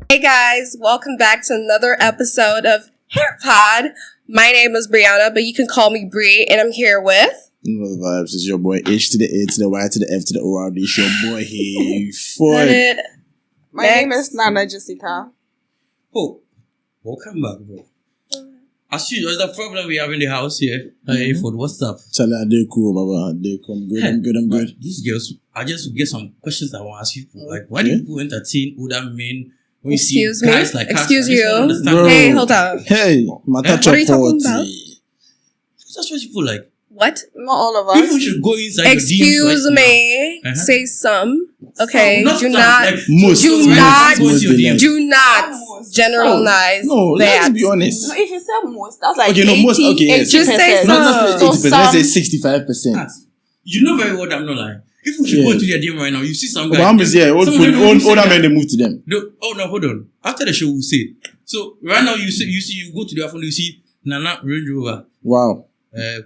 Hey guys, welcome back to another episode of HerhPod. My name is Brianna, but you can call me Bree, and I'm here with... You know the vibes. It's your boy H to the A to the Y to the F to the O R D. It's your boy Hayford. My name is Nana Jessica. Oh, welcome back, bro. As usual, the problem we have in the house here. Hayford, what's up? Charlie, they're cool, Baba. They come good. I'm good. These girls, I just get some questions I want to ask you. Like, why do people entertain older men when you see guys like us? Excuse you. Bro. Hey, hold on. Hey, What are you talking about? That's what people like. What? Not all of us. People should go inside Excuse your DMs me. Say some. Okay. Not Do some, not. like, Most. Do Most not. most they like. Do not generalize No, that. let's be honest. No, if you say most, that's like Okay, no, 80, most. Okay, yes. Just say 80%. some. Not So 80%. Let's say 65%. You know very well that I'm not lying. If we should go into their DM right now, you see some But guys. I'm just here. Older men, they move to them. Oh no, hold on. After the show, we'll see. So right now, you go to their phone, you see Nana Range Rover. Wow.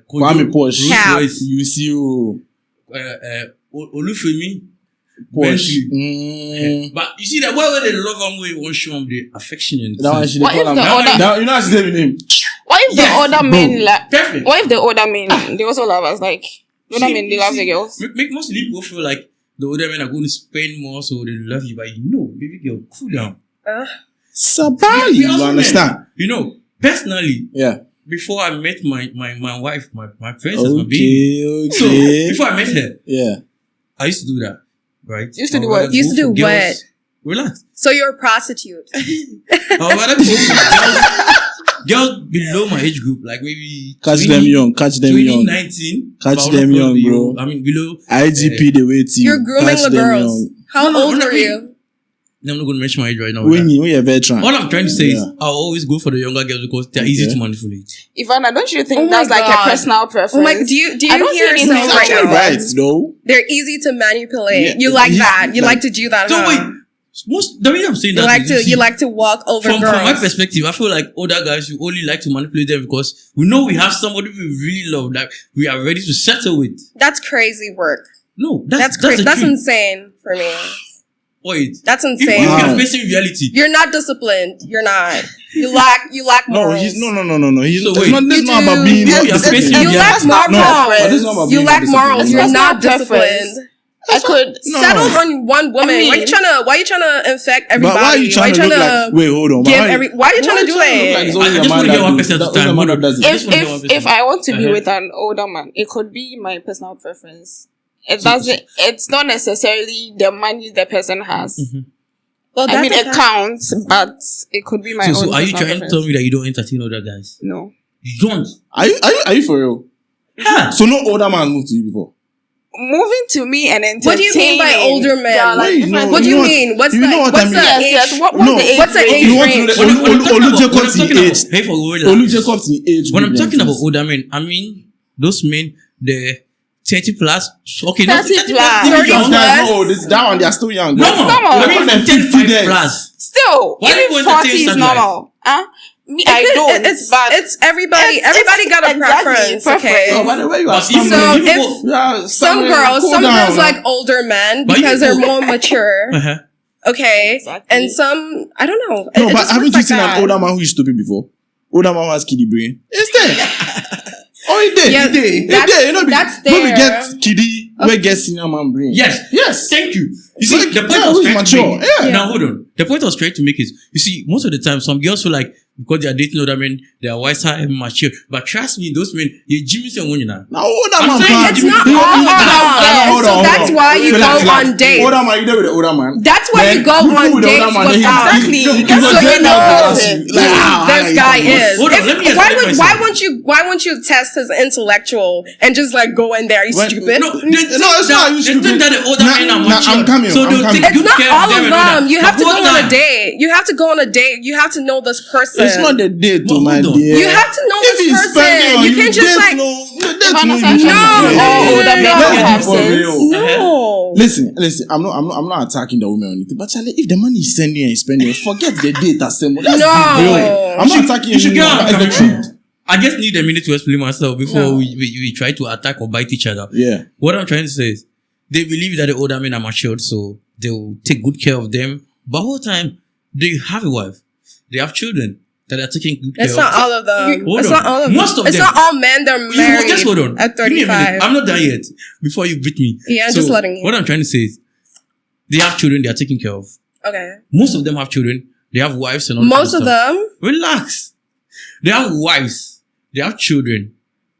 Kwame Porsche. You see you. Olufemi. Porsche. But you see that why they love them, we won't show them the affection and That one, she What if call the him. other- Now, you know how she name him. What if the older men like? perfect. What if the older men they also love us? Like the older men they love the girls. Make most people feel like the older men are going to spend more, so they love you. But baby girl, cool down. Sabali, you understand? You know, personally, Yeah. before I met my wife, my princess, my baby. Okay. So before I met her, Yeah. I used to do that, right? Used to do I would what? rather Used to go do for girls- what? Relax. So you're a prostitute. I would rather go for girls below my age group, like maybe Catch them young. 19. Catch them young, bro. I mean, below. IGP, they wait you. You're grooming Catch the them girls. young. How No, old no, are no, you? I'm not going to mention my age right now. When you're a veteran. All I'm trying to say is, Yeah. I'll always go for the younger girls because they're easy to manipulate. Ivana, don't you think Oh my that's like God. a personal preference? Oh my, do you I don't hear see yourself anything right wrong now? with Right, though. They're easy to manipulate. Yeah, You like that. You like- like to do that, So huh? wait, the reason I'm saying You that like is, to see, you like to walk over from girls. my perspective, I feel like older guys, we only like to manipulate them because we know we have somebody we really love that we are ready to settle with. That's crazy work. No, That's the crazy. That's truth. insane for me. Wait, That's if insane. we Wow. are facing reality, You're not disciplined. You're not. You lack No, morals. he's no. He's So it's wait. not. This You is not about do. being. You disciplined. facing You reality. lack No, but morals. this is not about You being lack disciplined. morals. It's You're not not preference. disciplined. I could No. Settle on one woman. I mean- why you trying to infect everybody? But why are you trying to look like? Wait, hold on. give Why why are you trying to do look like it? it's I only just a man want to get that one do- person at a that only time. a man that does it. Just wanna get one person. if I want to be Uh-huh. with an older man, it could be my personal preference. It doesn't. It's not necessarily the money the person has. Well, I mean, it depends. counts, but it could be my own. So are you personal trying to preference. tell me that you don't entertain other guys? No. You don't. Are you for real? Yeah. So no older man moved to you before. Moving to me and entertaining. What do you mean by older men? Yeah, like Wait, different- no, What do you you know mean? What's you the know what what's I mean? the Yes, age? yes. What's No. the age? What's the range? age You want to range? know the Olu Jacobs in age. Hey, for Olu Jacobs in age. when I'm group talking like about this. older men, I mean those men, the 30 plus. Okay, 30 not 30 plus. even 30 young. plus. No, this that one they are still young. No, But- Come on. I mean from 50 35 days. plus. Still, Why do even you 40 entertain is such normal. Huh? Me, I don't. but It's everybody. It's- Everybody it's got a exactly preference. Okay. Oh, by the way, you are But even- stammering. even if- go- Yeah, Some stammering. girls Cool down. like older men But because you- they're more mature. Uh-huh. Okay. Exactly. And some, I don't know. No, It but just haven't works you like seen that. an older man who is stupid before? Older man who has kiddie brain. It's there. Oh, it there. Yeah, It there. It that's- there. You know, that's when we there. get kiddie, we get senior man brain. Yes. Yes. Thank you. You see, Like, the point yeah, I was who's trying to mature? make. Yeah. Now hold on. The point I was trying to make is, you see, most of the time, some girls feel like because they are dating older men, they are wiser and mature. But trust me, those men, you Jimmy say one now. Now, older I'm man, saying pa, it's you- not you- all you- of them. hold So on, that's hold on. why you Relax, go relax. on dates. Older man, you there with the older man. That's why Then you go you on with the dates older man, then without. Exactly. he That's was so there you now to know ask it. you, like, how This you guy doing? is. Hold on, If- let me why explain would myself. why wouldn't you test his intellectual and just like go in there? You When- stupid. No, they think No, it's not. You they should think be- that the older Nah, men are nah, mature. I'm coming, So I'm they'll coming. take It's good not care all of them of and all them. that. You have to But go hold on a date. You have to go on a date. You have to know this person. It's not the date, But my hold on. dear. You have to know If this he's person. spending on You can't just like that's Vanessa, no, you no, can't- all older men Let's have be for sense. real. no. Listen. I'm not attacking the woman or anything. But Charlie, if the money is sending and spending, forget the date assembly. Let's No. be real. I'm not attacking You should you. get what I'm That's the coming truth. from. I just need a minute to explain myself before No. we try to attack or bite each other. Yeah. What I'm trying to say is, they believe that the older men are matured, so they will take good care of them. But whole time, they have a wife, they have children that are taking good care It's of. not all of them. Hold It's on. not all of them. Most of It's them. not all men that are married Just hold on. at Give me a minute. 35. I'm not done yet. Before you beat me. Yeah, I'm just letting you. What I'm trying to say is, they have children they are taking care of. Okay. Most of them have children. They have wives and all Most that of stuff. them? Relax. They have wives. They have children.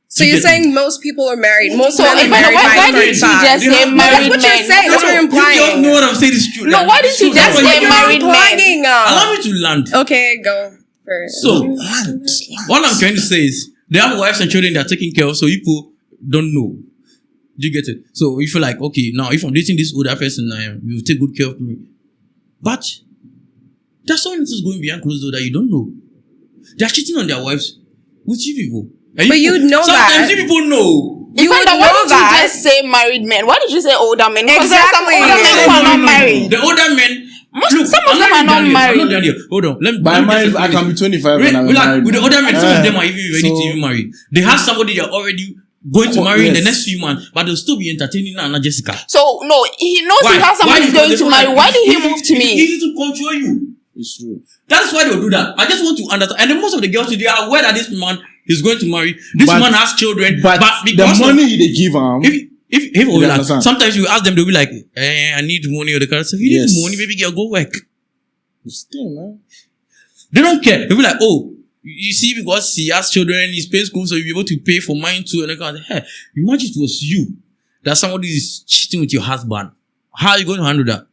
So you're saying most people are married. Most So men are married why by didn't you 35. just say That's married what you're men? saying. That's what you're implying. You don't know what I'm saying is true. No, why didn't you just say You're married men? implying. Allow me to land. Okay, go first. So, what I'm trying to say is, they have wives and children they are taking care of, so people don't know. Do you get it? So, you feel like, okay, now if I'm dating this older person, you will take good care of me. But, there's someone who's going behind closed door that you don't know. They are cheating on their wives with you people. And But you know sometimes that. you people know. You would Why know did you that. just say married men? Why did you say older men? Because there are some Exactly. older men who are not married. The older men, Some of I'm them are not done yet. married. I'm not done yet. Hold on. Let me By just married, I finish. can be 25 Wait, and I'm like, married. with the older men, some of them are even ready to so- even marry. They have somebody they're already going to Oh, marry in the yes. next few months, but they'll still be entertaining Anna Jessica. So no, he knows he has someone he's Because going they to feel marry. like Why did he it's move to It's me? easy to control you. It's true. That's why they'll do that. I just want to understand. And then most of the girls, they are aware that this man is going to marry. This But- man has children. But the because of- money they give him, if You like, understand? sometimes you ask them, they'll be like, I need money, or the car. So if you Yes. need money, baby girl, go work. still, man. They don't care. They'll be like, oh, you see, because he has children, he's paying school, so you'll be able to pay for mine too. And they go, hey, imagine it was you that somebody is cheating with your husband. How are you going to handle that?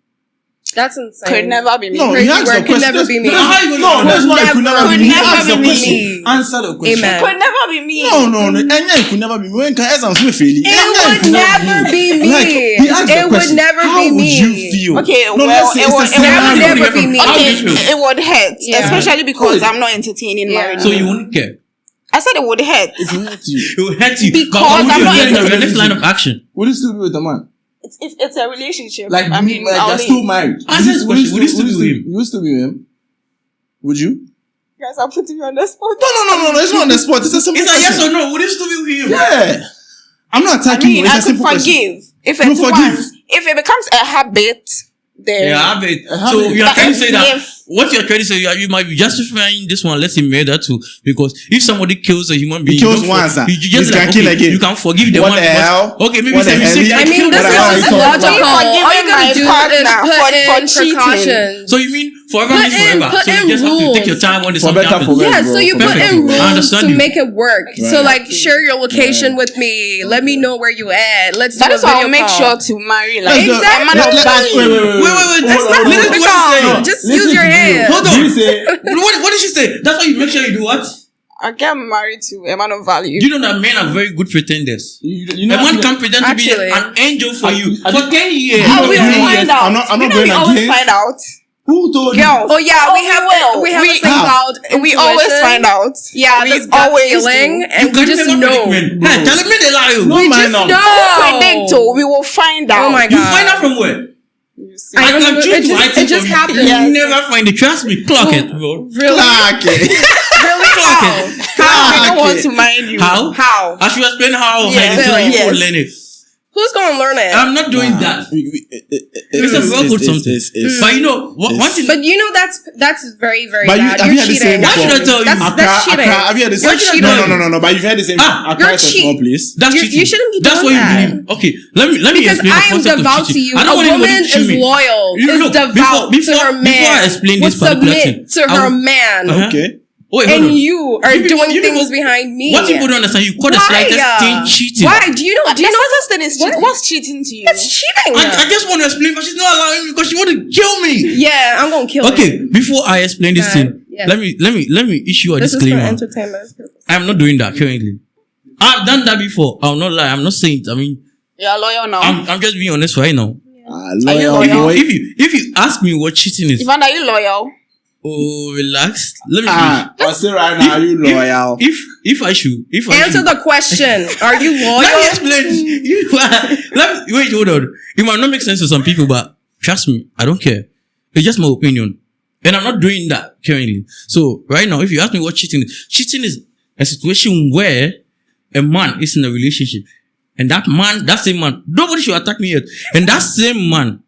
That's insane. Could never be me. No, Crazy he asked work the could question. never be me. No, How you gonna no, do that's that? not. It could never Could be me. never Ask the be question. me. Answer the question. Amen. Could never be me. No. And yeah, it could never be me. When can Ezra Smith fail? It would never be me. Like, he asked the It would question, never how be would me. you feel? Okay, no, well, let's say it it's would- a it would scenario. never be me. How would Okay, you feel? it would hurt, Yeah. especially because Good. I'm not entertaining Yeah. married. So you won't care. I said it would hurt. It will hurt you. It will hurt you. Because But what would I'm you not do in into the next line of action? Would you still be with the man? It's a relationship. Like, I mean, like I'll you're leave. still married. Answer this question. Would you still be with him? You would still be with him? Would you? Guys, I'm putting you on the spot. No. It's not on the spot. It's a simple It's a yes question. or no. Would you still be with him? Yeah. I'm not I attacking you. mean, It's I a could simple question. forgive if You it's forgive. once. If it becomes a habit, then Yeah, I have it. I have So it. you're But trying to say that if- what you're trying to say, you might be justifying this one. Let him murder too, because if somebody kills a human being, kills you don't once, you he just can like, kill okay, again. you can forgive the What one. the because- hell? Okay, maybe What say the hell? mistake. I mean, Kill this the What is the just hell? logical. All you Forgiving gotta my do partner is put for in cheating. precautions. So you mean forever Put means in- forever? put So you in just have to take your rules. time when For something better, for happens. worse. Yeah, bro. so you Perfect. put in I rules understand to you. make it work. So Right. like, share your location with me. Let me know where you at. Let's do that a is why I'll video make call. sure to marry Let's like do- Exactly. a man of Wait. value. Wait. That's Hold not on. listen to what she No, said. just Listen use your to hand. you. Hold on. Did you say? What did she say? That's why you make sure you do what? I get married to a man of value. You know that men are very good pretenders. You A man can pretend to be Actually. an angel for you I- for 10 years. You know we what will I mean? find out. I'm not You know going we always against- find out. Who told you? Girls. Oh yeah, we we have will. we have We- this thing How? called We always intuition. find out. Yeah, we this gut always feeling, do. and we just know. Hey, tell me the lie. No, We man, just no. know. Predict, oh, we will find out. Oh my You God. find out from where? I don't can know. choose It to just, hide it things just from you. happens. Yes. You never find it. Trust me. Clock it, bro. Really? Clark. Really? Clock How? it. I don't want to mind you. How? How? I should explain how. Yes, so that you yes. will learn it. Who's gonna learn it? I'm not doing that. It's a very good something. But you know, one thing. But you know that's very very But bad. have You're you had the same cheating. Why should I tell you? That's cheating. Have you had the You're same? cheating. No. But you've had the same. Ah, Accra you're is a small cheat- place. That's You- cheating. you shouldn't be That's doing what that. you believe. Okay, let me Because explain the I am concept devout of to cheating. you. I A don't want woman anybody to cheat is me. loyal. You Is know, devout before to her man. Before I explain would this particular submit thing, to I her will- man. Uh-huh. Okay. Wait, hold And on. you are You- doing you things people- behind me. What people don't understand, you call the slightest thing cheating. Why? Do you know? Do you know this thing is cheating? What's cheating to you? that's cheating? I just want to explain, but she's not allowing me because she want to kill me. Yeah, I'm gonna kill you. Okay, before I explain this thing, yes. let me issue a This is for disclaimer. entertainment purposes. I'm not doing that currently. I've done that before. I'll not lie. I'm not saying it. I mean, You're a lawyer now. I'm just being honest right now. Loyal loyal? boy. If you ask me what cheating is, Ivan, are you loyal? oh relax. Let me I'll say right now, are you loyal? if I should Answer the question. Are you let me loyal? explain. Wait, hold on. It might not make sense to some people, but trust me, I don't care. It's just my opinion. And I'm not doing that currently. So right now, if you ask me what cheating is a situation where a man is in a relationship and that same man, nobody should attack me yet. And that same man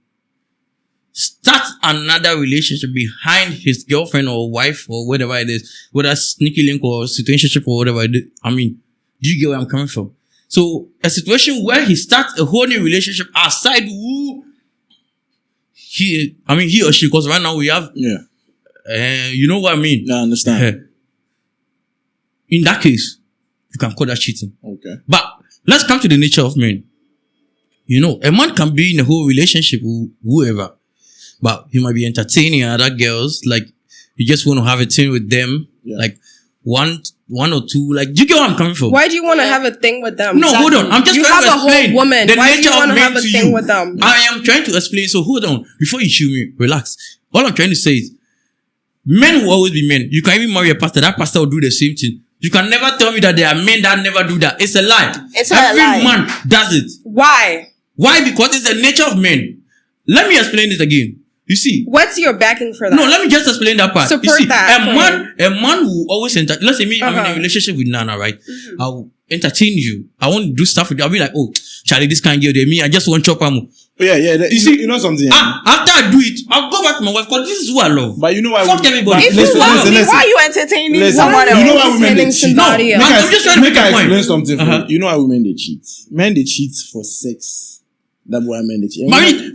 start another relationship behind his girlfriend or wife or whatever it is, whether sneaky link or situationship or whatever it is. I mean, do you get where I'm coming from? So a situation where he starts a whole new relationship aside who he or she, because right now we have, you know what I mean? I understand. In that case, you can call that cheating. Okay. But let's come to the nature of men. You know, a man can be in a whole relationship with whoever, but he might be entertaining other girls. Like, you just want to have a thing with them. Yeah. Like, one or two. Like, do you get where I'm coming from? Why do you want to have a thing with them? No, hold on. I'm just trying to explain. You have a whole woman. The Why do nature you want of to have men a to thing you. with them? I am trying to explain. So hold on. Before you chew me, relax. All I'm trying to say is, men will always be men. You can even marry a pastor. That pastor will do the same thing. You can never tell me that there are men that never do that. It's a lie. It's not Every a lie. man does it. Why? Why? Because it's the nature of men. Let me explain it again. You see. What's your backing for that? No, let me just explain that part. Support you see, that. A man will always let's say me, I'm in a relationship with Nana, right? Mm-hmm. I'll entertain you. I want to do stuff with you. I'll be like, oh, Charlie, this can't get me. I just want chop am. Yeah. You see, you know something. After I do it, I'll go back to my wife because this is who I love. But you know why? Fuck everybody. If you love me, why are you entertaining someone else? You know why women they cheat? Somebody else. I'm just trying to make a point. Explain something for you. You know why women they cheat? Men they cheat for sex. That's why men they cheat.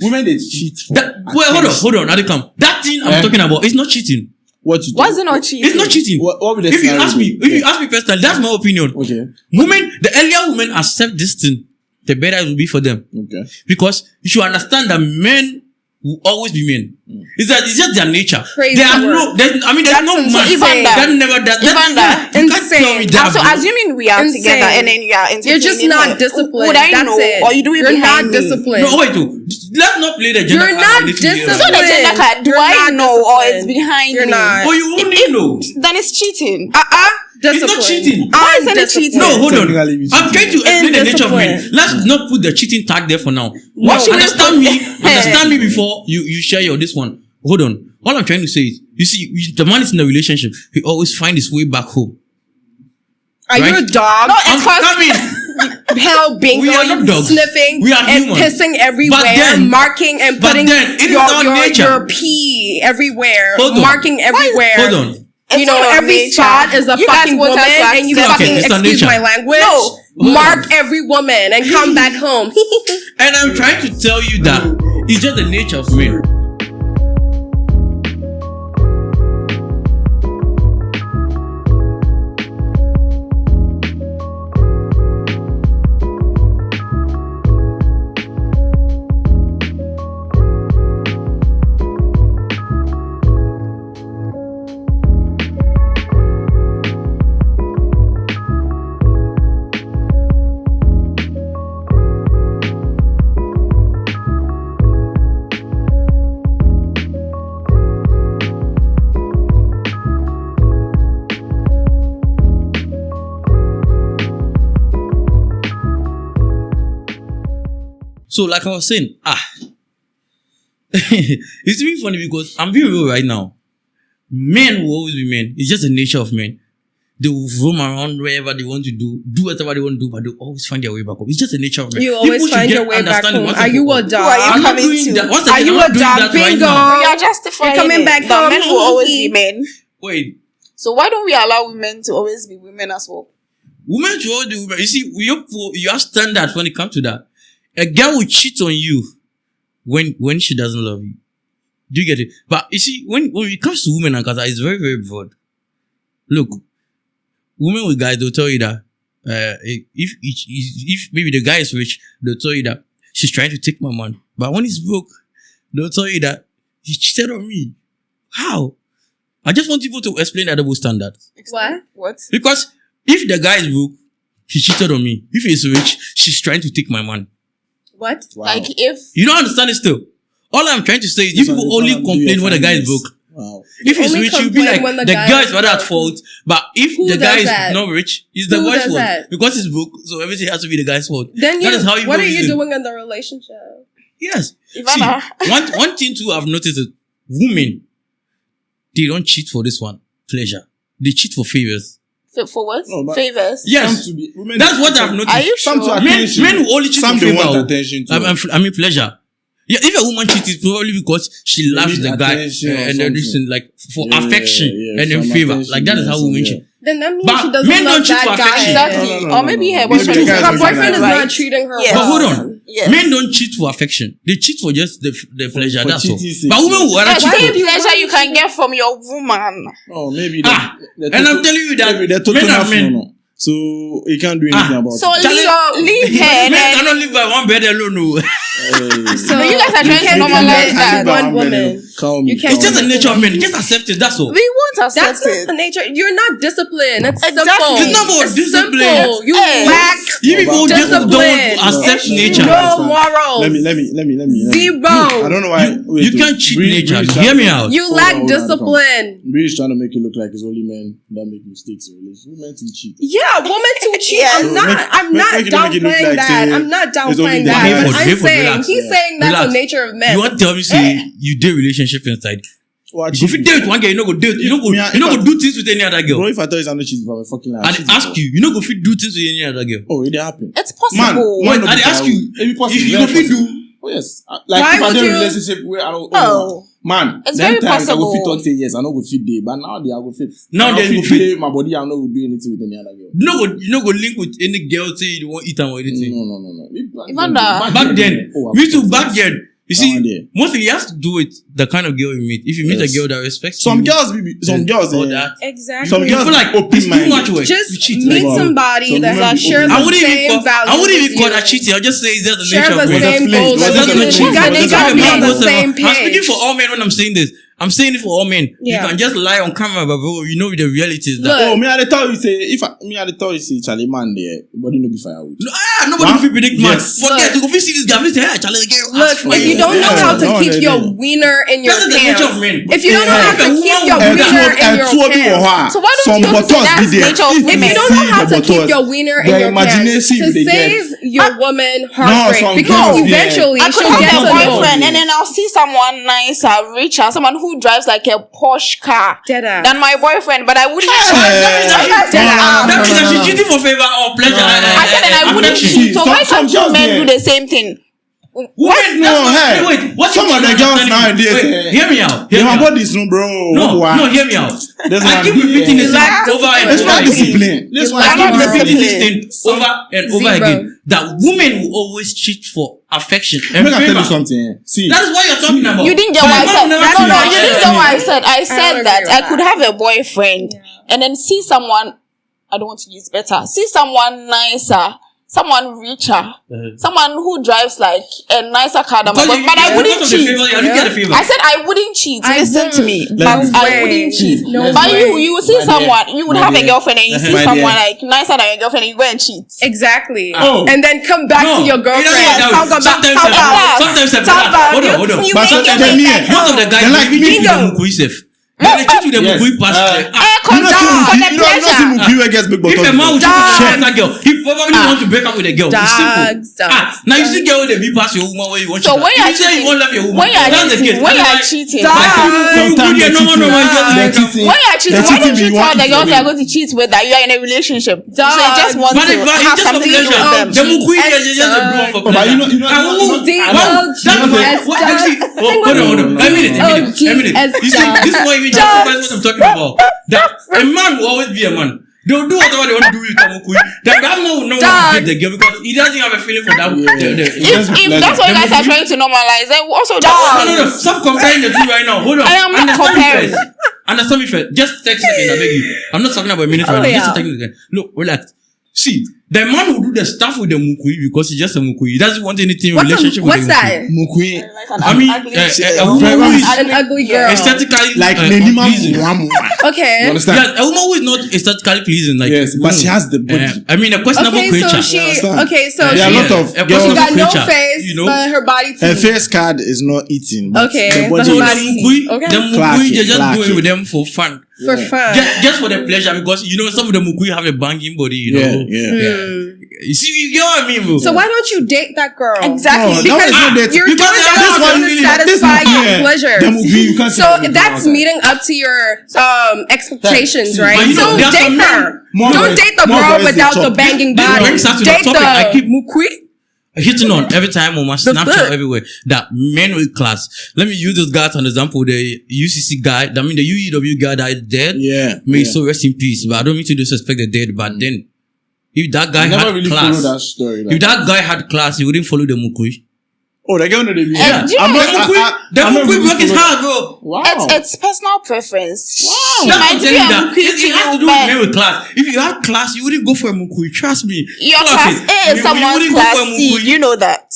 Women they cheat for hold on, Adikam. That thing I'm talking about is not cheating. Was it not cheating? It's not cheating. What would if you ask me personally, that's my opinion. Okay. The earlier women accept this thing, the better it will be for them. Okay. Because you should understand that men will always be men. It's just their nature. Crazy there's no man that never does that. You can't tell me that. So assuming we are together and then you are entertaining, you're just not disciplined. Would I That's know? it. Or you do it You're behind not me? disciplined. No, wait. Let's not play the gender You're card not on this video. disciplined. So the gender card, do You're I not know or disciplined. it's behind You're me? not. Oh, you only know. Then it's cheating. It's not cheating. Why isn't it cheating? No, hold on. Technically, I'm trying to explain the nature of men. Indiscipline. Let's not put the cheating tag there for now. Understand me before you share your this one. Hold on. All I'm trying to say is, you see, the man is in a relationship. He always finds his way back home. Are you a dog? No, I'm coming. Hell, bingo, We are not dogs. sniffing We are and humans. pissing everywhere, then- marking and but putting then, it is our nature. your pee everywhere, Hold on. marking everywhere. Hold on. It's not your Every nature. spot is a You guys fucking want woman, us to and you accept fucking, it. It's our excuse nature. my language, No. mark every woman and come back home. And I'm trying to tell you that it's just the nature of men. So, like I was saying, it's really funny because I'm being real right now. Men will always be men. It's just the nature of men. They will roam around wherever they want to do whatever they want to do, but they'll always find their way back home. It's just the nature of men. You always People find should your get way back understanding home. once Are and you for a all. dog? I'm not coming doing to? that. Once Are again, you I'm not a doing dog? that right Bingo. now. You are justifying You're coming it. back But home. men will always be men. Wait. So why don't we allow women to always be women as well? Women should always be women. You see, you have standards when it comes to that. A girl will cheat on you when she doesn't love you. Do you get it? But you see, when it comes to women and Kata, it's very, very broad. Look, women with guys, they'll tell you that if maybe the guy is rich, they'll tell you that she's trying to take my money. But when he's broke, they'll tell you that he cheated on me. How? I just want people to explain that double standard. What? Because if the guy is broke, he cheated on me. If he's rich, she's trying to take my money. What? Wow. Like if You don't understand it still. All I'm trying to say is you people only complain when the guy is broke. Wow. If he's only rich, you'll be complain like, when the the guy guy is is rather at broke. fault. But if Who the guy does is that? not rich, it's the Who boy's does fault. that? Because he's broke, so everything has to be the guy's fault. Then That is how you what go are you reason. doing in the relationship? Yes. Ivana. See, one thing too I've noticed is women, they don't cheat for this one. Pleasure. They cheat for favors. for what? No, but- Favors. Yes. Women That's what I've noticed. Are you Some sure? to Men attention. will only cheat Some for they favor. want attention too. I mean pleasure. Yeah, if a woman cheats, it's probably because she loves the guy and then like for affection and in favor. Like that is how women cheat. Then that means But she doesn't men love don't cheat that for guy. affection. Exactly. No. Or maybe her Maybe boyfriend the guy Her is boyfriend is right. not treating her Yes. But well. hold on. Yes. Men don't cheat for affection. They cheat for just the pleasure. For That's all. cheating sake. But women will rather The cheat same for. pleasure you can get from your woman. Oh, maybe. And I'm telling you that maybe they're total men are men. no. So you can't do anything about So it. leave her and Men then cannot live by one bed alone. No. So No, you guys are trying to can't normalize be that. one woman. You can't It's just the nature of men. Just accept it. That's all. we won't accept That's not it. the nature. You're not disciplined. That's Exactly. simple. It's not about It's discipline. simple. You Hey. lack You people just don't discipline. accept nature. No morals. Let me. Zero. I don't know why. You can't cheat nature. Hear me out. You lack discipline. Bree is trying to make it look like it's only men that make mistakes in relations. Women too cheat. Yeah, woman to cheat. Yeah. I'm not Make it look downplaying like, that. say, I'm not it's only downplaying the that. Hayford, But I'm Hayford, saying relax. he's saying that's Relax. the nature of men. You want to tell me say you date relationship inside? What If you date with one girl, you no go date. You no go. You no go do things with any other Bro, girl. if I tell you I'm not cheating, I'm a fucking liar. I dey ask you. You no go fit do things with any other girl. Oh, it did happen. It's possible. Man, I dey ask you. It be possible. You very go fit possible. do. Oh yes. Like Why if I would do a you- relationship where I don't. Oh. Man, It's them very times I go fit possible. on say yes, I know go fit day, but now they are go fit. Now I they go go fit. day, my body, I know go do anything with any other girl. You no go link with any girl say you don't want eat or anything. No. Even that- Back then, Oh, me too. Back then, you see, Back then. mostly it has to do with the kind of girl you meet. If you meet a Yes. girl that respects Some you, girls, all that. Exactly. Some You girls feel like open it's too minded. much work. Just You cheat. meet Like, somebody some that women shares open- the I wouldn't same even values. I wouldn't even as call you. that cheating. I'll just say it's just the Share nature the of men. same It was goals. just Doesn't a mean cheat. you got It was they just got a to be cheat. on the same I'm speaking page. for all men when I'm saying this. I'm saying it for all men. Yeah. You can just lie on camera, but bro, you know the reality is that. Look. Oh, me I dey tell you say Charlie man there, body no be firewood. Nobody Huh? will predict man. Yes. Forget Look. to go see this guy. Say, hey, Charlie, the girl. Look, if you don't know Yeah, how to no, keep no, your no. wiener in your That's the nature of pants, men. if you don't know how to keep your wiener in your pants, So why don't you also say that's nature of if women? you don't know how to keep your wiener in the your pants, imagination to they get. save your woman some heartbreak, because girls, yeah. eventually I could she'll get have to a know. boyfriend and then I'll see someone nicer, richer, someone who drives like a Porsche car Deadass. than my boyfriend, but I wouldn't. That means that she's cheating for favor or pleasure. I said that I wouldn't affection. cheat. So Some- why some can't you girls men there. do the same thing? Women, No, that's not- hey. wait, what Some you of the mean girls understanding? nowadays, Wait, hear me out. Hear Yeah, me my out. body is no bro. No, What? no, hear me out. There's I one keep here. repeating this lack over and It's over not again. discipline. This one lack I keep of repeating this discipline. thing over and over Zero. again. That women will always cheat for affection and Make I tell favor. you something. See, That is what you're talking about. You didn't get So what I your said. mom never No, told no, you you that. didn't get what I said. I don't said agree that with I that. could have a boyfriend and then see someone, I don't want to use better, see someone nicer, someone richer, someone who drives like a nicer car than my boyfriend, but I wouldn't Because of the cheat. favor, you're looking at the favor. I said I wouldn't cheat. I Listen to won't. me. No But I way. wouldn't cheat. No but way. you will see My someone, dear. you would My have a dear. girlfriend and you see My someone dear. like nicer than your girlfriend and you go and cheat. Exactly. Oh. And then come back to your girlfriend. Talk about Sometimes hold on. You But make sometimes it they mean like it. Most of the guys They like they cheat with bingo. the mukui safe. They cheat with the Yes. mukui past. You know, for the you know, pleasure. Muki where gets big If a man would cheat with Dogs. another girl, he probably want to break up with a girl. It's simple. Dogs. Now you see girl they be past your woman where you want So to. when If you're you say you cheating, won't love your woman, when you're that's the cheating, case. when you're Otherwise, cheating, Dogs. like, you Sometimes good, they're no, cheating. just They're break up. cheating. when you're cheating, They're why don't cheating, you we tell want the it girls to you're be. going to cheat with that you're in a relationship? So you just want But to it's have just for something to do pleasure. with them. The mukui is just a do for Oh, but you know, pleasure. And who- D- Well, O- that's G- why- S- what- dogs. actually, hold on. A minute. You see, this is what even justifies what I'm talking about. That a man will always be a man. They'll do whatever they want to do with Kamukui. That man will not want to get the girl because he doesn't have a feeling for that. If that's what you guys are trying to normalize, then also No. Stop comparing the two right now. Hold on. I am not Understand me comparing. first. Understand me first. Just 10 seconds, I beg you. I'm not talking about a minute right now. Just a second. Look, relax. See, the man who do the stuff with the mukui because he's just a mukui. He doesn't want anything in relationship with What's the that? Mukui. I mean, a woman who is An ugly girl. aesthetically Like pleasing. Nenima. Okay. You understand? Yeah, a woman who is not aesthetically pleasing, like Yes, but she has the body. I mean, a questionable Okay, creature. so she. understand? Okay, so There are a she. lot of a girls. She questionable got no creature, face, you know. but her body. Her too. face card is not eating. But Okay, the but body So her the is- body- mukui, Okay. the mukui, Clacky, they just do clacky. it with them for fun. For fun. Just for the pleasure, because you know some of the mukui have a banging body, you Yeah, know. yeah. You see, you get what I mean, bro? So why don't you date that girl? Exactly. No, Because that was not dating. you're doing Because that that's what to really- satisfy this- your yeah. pleasure. The movie, you can't see So the that's movie. meeting up to your expectations, See, right? but you know, So there are date some men- her. more Don't boys- date the more girl boys without they the chop. banging This body. brings us to the Date topic. I the keep- mukui. hitting on every time on my Snapchat everywhere that men with class. Let me use this guy as an example. The UCC guy, I mean the UEW guy that is dead. Yeah. May so rest in peace. But I don't mean to disrespect the dead. But then, if that guy had really class, that story, if that guy had class, he wouldn't follow the Mukui. Oh, the girl know the Yeah. The Mukui work is hard, bro. Wow. It's personal preference. Wow. She might be a Mukui It has to do with men with class. If you have class, you wouldn't go for a Mukui. Trust me. Your class A is someone's class C. You know that.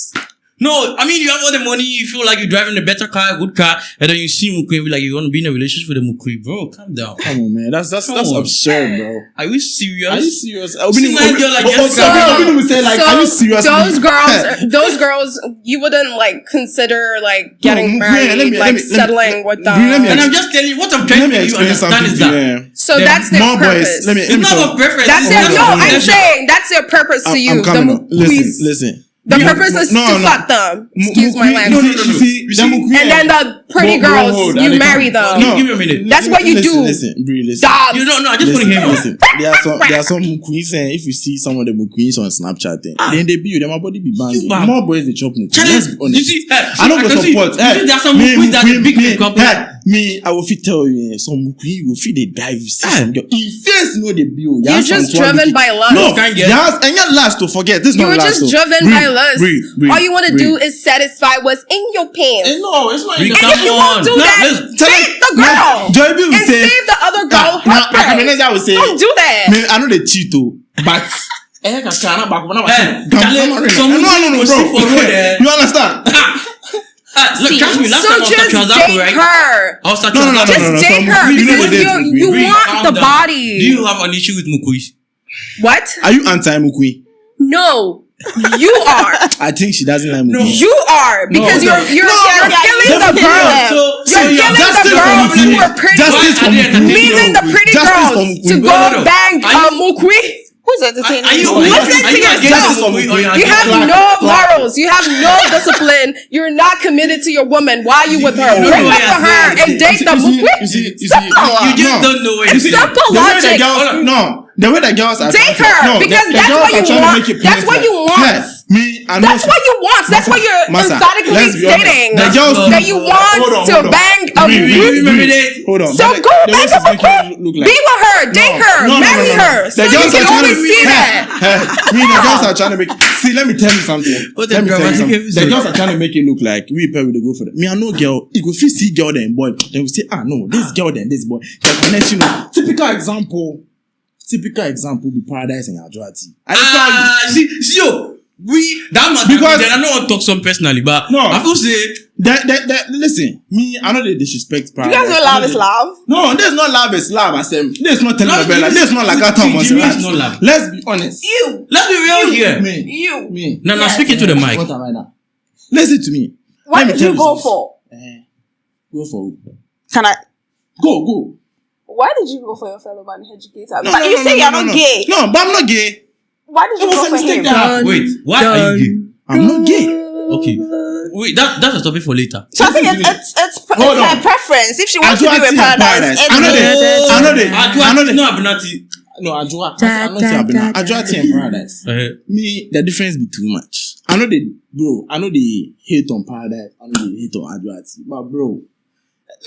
No, I mean, you have all the money, you feel like you're driving a better car, a good car, and then you see Mukui, be like, you want to be in a relationship with a Mukui. Bro, calm down. Come on, man. That's absurd, bro. Are you serious? Are you serious? See my girl like yes, are you serious? Those girls, you wouldn't like consider like getting married, settling with them. And I'm just telling you, what I'm trying to make you understand is that. So that's their purpose. It's not a preference. I'm saying that's their purpose to you. Listen. The purpose is to fuck them. Excuse my language. And then the pretty girls, you marry them. No, give me a minute. That's what you do. Listen. Dogs. You don't know. I just want to hear you. Listen. There are some Mukuis, and if you see some of the Mukuis on Snapchat, then they be you. Them body be banging. More boys they chop Mukui. Let's be honest. You see, I don't go support. There are some Mukuis that are big me, I will fit tell you, some Mukui will fit they dive. You see some girl. If first know the bill, you're just driven by lust. No, and you're last to forget. This is not last. You're just driven by lust. All you want to do is satisfy what's in your pants. No, it's not. And if you won't do that, take the girl and save the other girl. Don't do that. I know they cheat too, but. No, bro. You understand? Look, trust me, last so time I was just date her. No. Just date her because you want the body. Do you have an issue with Mukuis? What? Are you anti-Mukui? No. You are. I think she doesn't like Mukui. No. You are because you're killing the girl. You're killing the girls who are pretty. Leaving the pretty girls to go bang Mukui. Who's entertaining? Listen to yourself. You have no morals. You have no discipline. You're not committed to your woman. Why are you with her? Break up with her and date the Mukui. You just don't know what you're saying. Simple logic. The way the girls are date her because that's what you want. That's what you want. That's what you want. That's what you're emphatically stating. That you want to bang a Mukui. Hold on. So go bang a Mukui. Be with her. Date her. Marry her. So you can always see that. The girls are trying to make. See, let me tell you something. The girls are trying to make it look like we probably go for that. Me, I know girl. You go see girl then boy. Then we say, no, this girl then this boy. Typical example be Paradise and Adjoati. See, that man because I don't want to talk some personally, but no, I feel say listen, me, I know they disrespect Paradise. You guys know love is love? No, there's not love is love. I said there's not telenovela. There's not like that. Let's be honest. Let's be real here. Me. Now speaking to the mic. What am I now? Listen to me. What did you go for? Go for who? Can I? Go. Why did you go for your fellow man headucator? But you say you're not gay. No, but I'm not gay. Why did you go for him? Wait, why are you gay? I'm not gay. Okay. Wait, that's a topic for later. So I think it's her preference. If she wants to be with Paradise. I know they. No, Adjoati and Paradise. Me, the difference be too much. I know they hate on Paradise. I know they hate on Adjoati. But bro,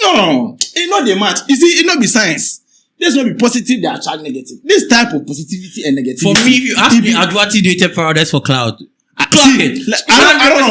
no, it's not the match. You see, it not be science. There's not be positive, they are charged negative. This type of positivity and negativity. For me, if you ask me, Adjoati dated Paradise for cloud. Clock it. I don't know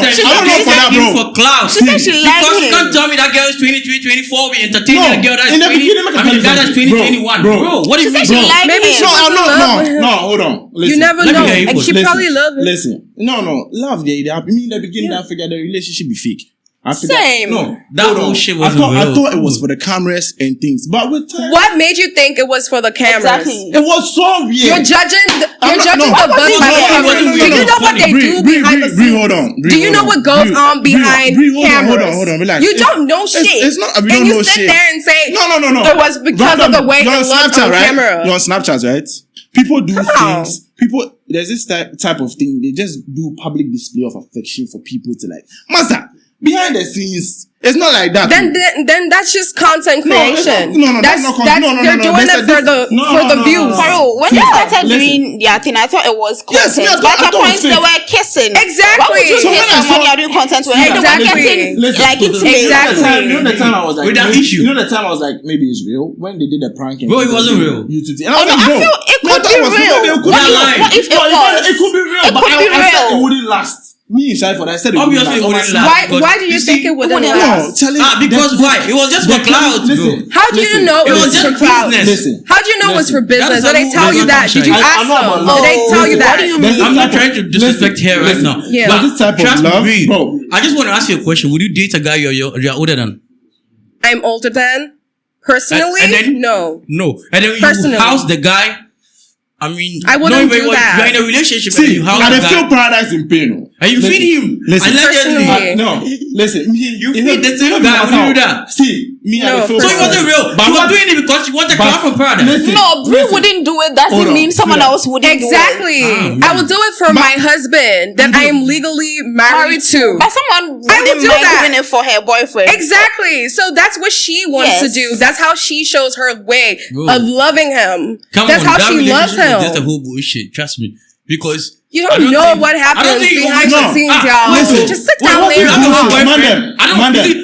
for that, bro. For cloud. She said she liked him. Because you can't tell me that girl is 23, 24, be entertaining a girl that's 20. I mean, the guy that's 20, 21. Bro, what do you mean? Maybe she no, hold on. Listen. You never know. And she probably love him. Listen. No. Love, they happen. Me in the beginning, I figured the relationship be fake. Same. No, that whole shit was real. I thought it was for the cameras and things, but with time, what made you think it was for the cameras? Exactly. It was so weird. You're judging the book by the cameras. Do you know what they do behind the scenes? Hold on. Do you know what goes on behind cameras? Hold on. Relax. You don't know shit. It's not. We and don't know you sit shit. there and say, no. It was because of the way it looked on camera. You're on Snapchat, right? People do things. There's this type of thing. They just do public display of affection for people to like. Master, behind the scenes, It's not like that. Then that's just content creation. No, that's not content. They're doing it for the views. When they started doing their thing, I thought it was content. Yes, but at points they were kissing. Exactly. Why would you kiss someone you're doing content with? Exactly. Like it's exactly. You know the time I was like, with that issue. You know the time I was like, maybe it's real when they did the prank. Bro, it wasn't real. YouTube. I feel it could be real. What if it was? It could be real. It could be real. I said it wouldn't last. Me inside for that. I said it obviously it wouldn't last. Why do you think it wouldn't last? Because why? It was just for clout. Listen. How do you know it was for clout? Listen. How do you know it was for business? Did they tell you that? Did you ask them? Did they tell you that? What do you mean? I'm not trying to disrespect here right now. Yeah. But this type of love, bro. I just want to ask you a question. Would you date a guy you're older than? I'm older than? Personally? And then, no. And then you house the guy. I mean, I wouldn't do that. You're in a relationship and you house and the they feel paradise in pain. And you feed him. Listen. Personally. Listen. You feed the same guy. Would you do that? See, me I feel so it wasn't real. But you were doing it because you wanted clout from paradise. No, Brie wouldn't do it. Doesn't mean someone else wouldn't do it. Exactly. I would do it for my husband that I am legally married to. But someone I would wouldn't do mind that. doing it for her boyfriend. Exactly. So that's what she wants to do. That's how she shows her way of loving him. That's how she loves him. That's a whole bullshit. Trust me, because you don't know what happens behind the scenes, y'all. Listen, just sit down there.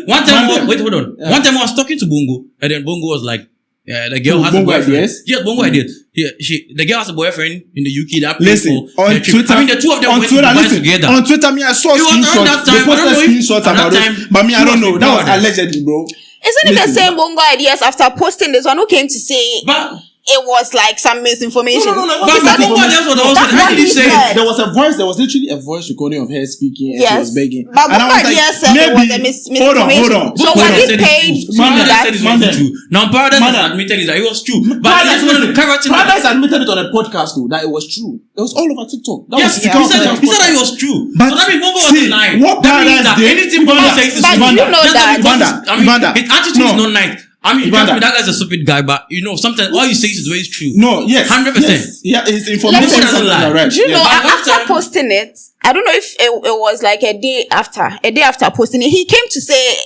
One time I was talking to Bongo, and then Bongo was like, "Yeah, the girl has a boyfriend." Yes, Bongo idea. The girl has a boyfriend in the UK. That listen on Twitter. I mean, the two of them went to Dubai together. On Twitter, me I saw screenshots. They posted screenshots about it, but me I don't know. That was allegedly, bro. Isn't it the same Bongo ideas after posting this one who came to say? But it was like some misinformation. No. But Bongo just was also how did he say? There was a voice. There was literally a voice recording of her speaking, and she was begging. But Bongo said it was a misinformation. Hold on. So when he paid, now Paradise admitted that it was true. But Paradise admitted it on a podcast too that it was true. It was all over TikTok. Yes, he said that it was true. So that means Bongo wasn't lying. What Paradise did? Anything Bongo says is true. But you know that. His attitude is not nice. I mean, that guy's a stupid guy, but you know, sometimes all you say is always true. No, yes. 100%. Yes. Yeah, his information doesn't lie. Right. Do you know, after posting it, I don't know if it was like a day after posting it, he came to say,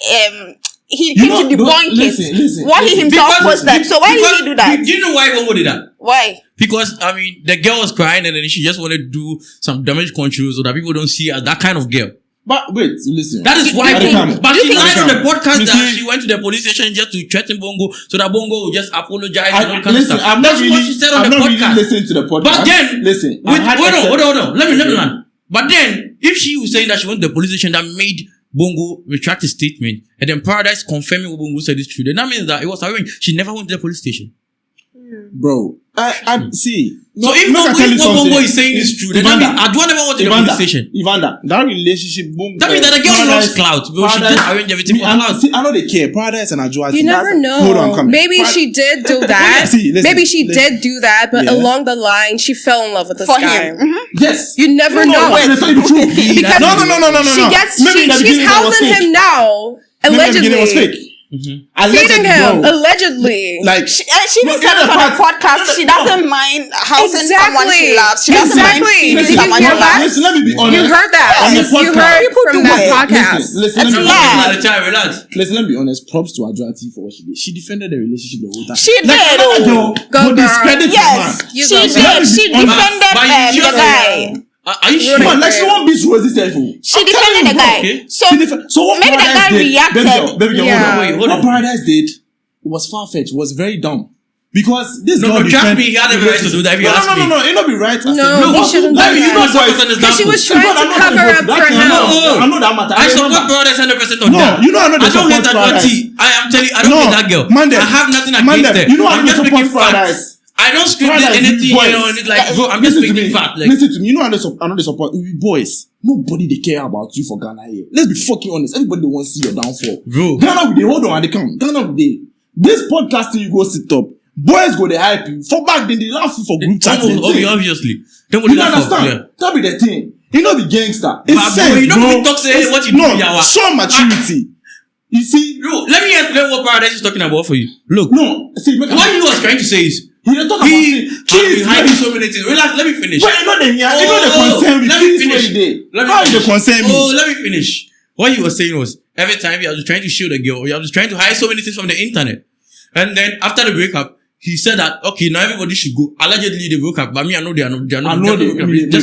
he came to debunk it. What he himself posted. So why did he do that? Do you know why Bongo did that? Why? Because, I mean, the girl was crying and then she just wanted to do some damage control so that people don't see her as that kind of girl. But wait, listen. That is why Bongo. But she lied on the podcast that see, she went to the police station just to threaten Bongo so that Bongo would just apologize and all kind of listen, stuff. That's what she said on the podcast. Listening to the podcast. But then, listen. Hold on. Let me learn. But then, if she was saying that she went to the police station that made Bongo retract his statement, and then Paradise confirming what Bongo said is true, then that means that it was her way. She never went to the police station. Bro, I see. So if what Bongo is saying is true, then that means I don't ever want to the police station. Evander, that relationship, boom. That means that the girl loves clout. Bro, she just arrange everything for clout. See, I know they care. Paradise and Adjoa. You never know. Hold on, come Maybe she did do that. Maybe she did do that, but along the line, she fell in love with this guy. Yes. You never know. Because no. She's housing him now. Allegedly. It was fake. Feeding him allegedly. Like she even said it on a podcast. She doesn't mind housing someone she loves. She doesn't mind feeding someone she loves. Listen, let me be honest. You heard that. You heard from that podcast. Listen, let me be honest. Props to Adjoa for what she did. She defended the relationship the whole time. She did. Go girl. Yes, she did. She defended the guy. Are you sure? Like she won't be true as this telephone. She defended the guy. Okay. So what maybe the guy reacted. Baby, hold on. What Paradise did was far-fetched, was very dumb. Because this girl trust me, he had every right to do that if you ask me. No, it not be right. No, he shouldn't do that. Because she was trying to cover up for him. I know that matter. I support Paradise 100% on that. No, you know I know they support Paradise. I am telling you, I don't hate that girl. I have nothing against her. You know I I'm know just support making facts. Paradise. I don't script anything, and it's like, bro, I'm just making facts. Listen to me. You know I know they support. We boys. Nobody they care about you for Ghana here. Let's be fucking honest. Everybody wants to see your downfall. Bro. Ghana with the hold on and they come. Ghana with the this podcast thing you go sit up. Boys go they hype you. For back then they laugh you for group chat. Obviously. You understand? That be the thing. You know the gangster. It's sense, you know talk say what you do. Show maturity. You see? Bro, let me explain what Paradise is talking about for you. Look. No. See, what he was trying to say is he don't talk about he's hiding so many things. Relax, let me finish. But you know the concern with let me finish. How is the concern me? Let me finish. What he was saying was every time he was trying to show the girl, he was trying to hide so many things from the internet. And then after the breakup, he said that, okay, now everybody should go. Allegedly, they broke up, but me, I know they are not. I know they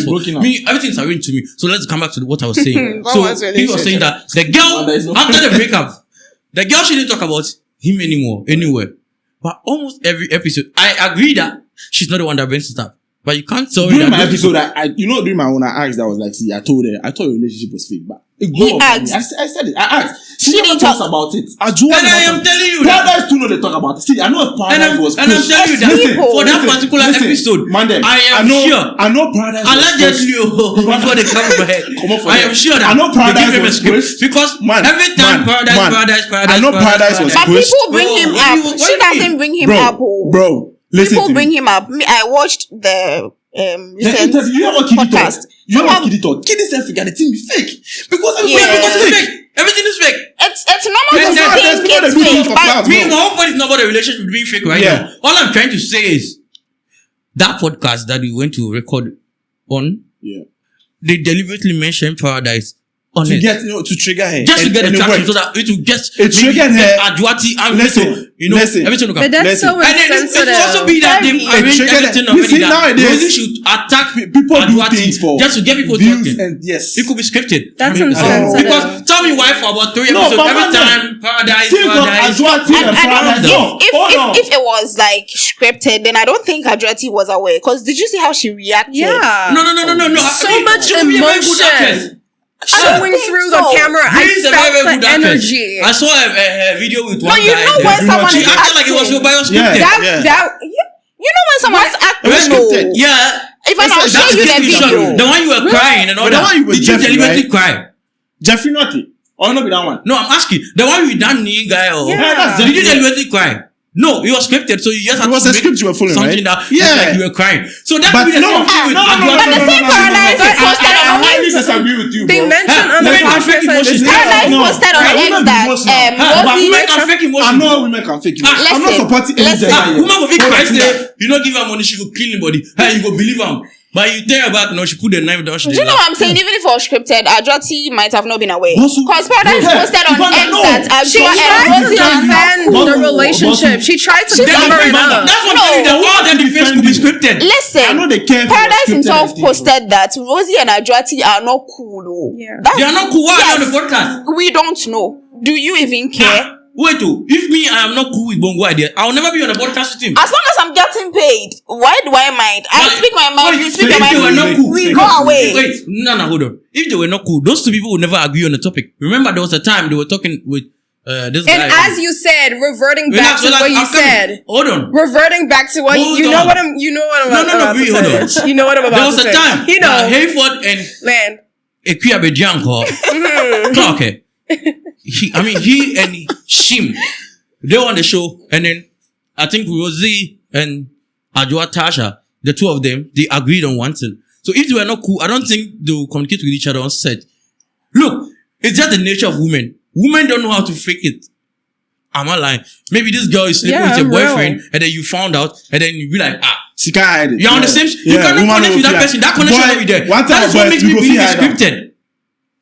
broken up. Me, everything's arranged to me. So let's come back to what I was saying. So he was saying that the girl, after the breakup, the girl shouldn't talk about him anymore, anywhere. But almost every episode, I agree that she's not the one that brings it up. But you can't tell me that. During my episode, during my own, I asked that was like, see, I told her, I thought your relationship was fake, but it he asked. I said it. I asked. She never talks about it. And I am telling you that. Paradise too know they talk about it. See, I know if Paradise was and I'm telling you that for that particular episode, I know Paradise allegedly before they come over head. I am sure that I know Paradise was script because every time Paradise. I know Paradise was but people bring him up. She doesn't bring him up. Bro, listen. People bring him up. I watched the recent podcast. You know what Kiddy talk? Kiddy said figure the thing be fake. Because it's fake. Everything is fake. It's normal to think it's fake. But my whole point is not about the relationship being fake right now. All I'm trying to say is that podcast that we went to record on, they deliberately mentioned Paradise on to it. To trigger her. Just to get the traction so that it will it triggered her. Adwati and listen, everything will come. But that's so insensitive. And it also be that they arrange everything already that Rosie should attack people Adwati just to get people talking. And it could be scripted. That's insensitive. Because tell me why for about 3 episodes every time Paradise. If it was like scripted, then I don't think Adwati was aware. Because did you see how she reacted? Yeah. No. So much emotion. Showing through the camera, I felt the energy. I saw a video with one guy. You know when someone she acted like it was bio-scripted. You know when someone is acting. Yeah. If I'm not showing you the video, the one you were crying and all that. Did you deliberately cry? Jeffrey Naughty. Or not be that one? No, I'm asking. The one with that knee guy. Did you deliberately cry? No, it was scripted, so you just had to make script you were following, something right? that like you were crying. So that but would be the same thing with but the same Paradise posted on I disagree with you, bro. They mentioned on the podcast Paradise posted on X that women can fake emotion. I know women can fake emotion. I'm not supporting any gender. Woman will fake Christ. You don't give her money, she will kill anybody. Hey, you go believe her. But you tell her back, no, she put the knife down. Do you know what I'm saying? Even if it was scripted, Adwati might have not been aware. Because Paradise posted on X that she tried to defend the relationship. She tried to cover it up. That's what I'm telling you. All that defense could be scripted. Listen, Paradise himself posted that Rosie and Adwati are not cool. Yeah. They are not cool. Why are you on the podcast? We don't know. Do you even care? Wait, if me, I am not cool with Bongo idea, I will never be on the podcast with him. As long as I'm getting paid, why do I mind? I speak my mind, you speak your mind. We go away. Wait, no, hold on. If they were not cool, those two people would never agree on the topic. Remember, there was a time they were talking with this guy. And as you said, reverting back to what you said. Hold on. Reverting back to what you know what I'm about to say. Hold on. You know what I'm about to say. There was a time. You know. Hayford and man. Ekuya Bejanko. Okay. He and Shim, they were on the show, and then I think Rosie and Adwa Tasha, the two of them, they agreed on one thing. So if they were not cool, I don't think they will communicate with each other on set. Look, it's just the nature of women. Women don't know how to fake it. Am I lying? Maybe this girl is sleeping with your boyfriend, and then you found out, and then you be like, she can't hide it. You're on the same. You cannot connect with that person. That connection will not be there. That's what makes me believe it's scripted.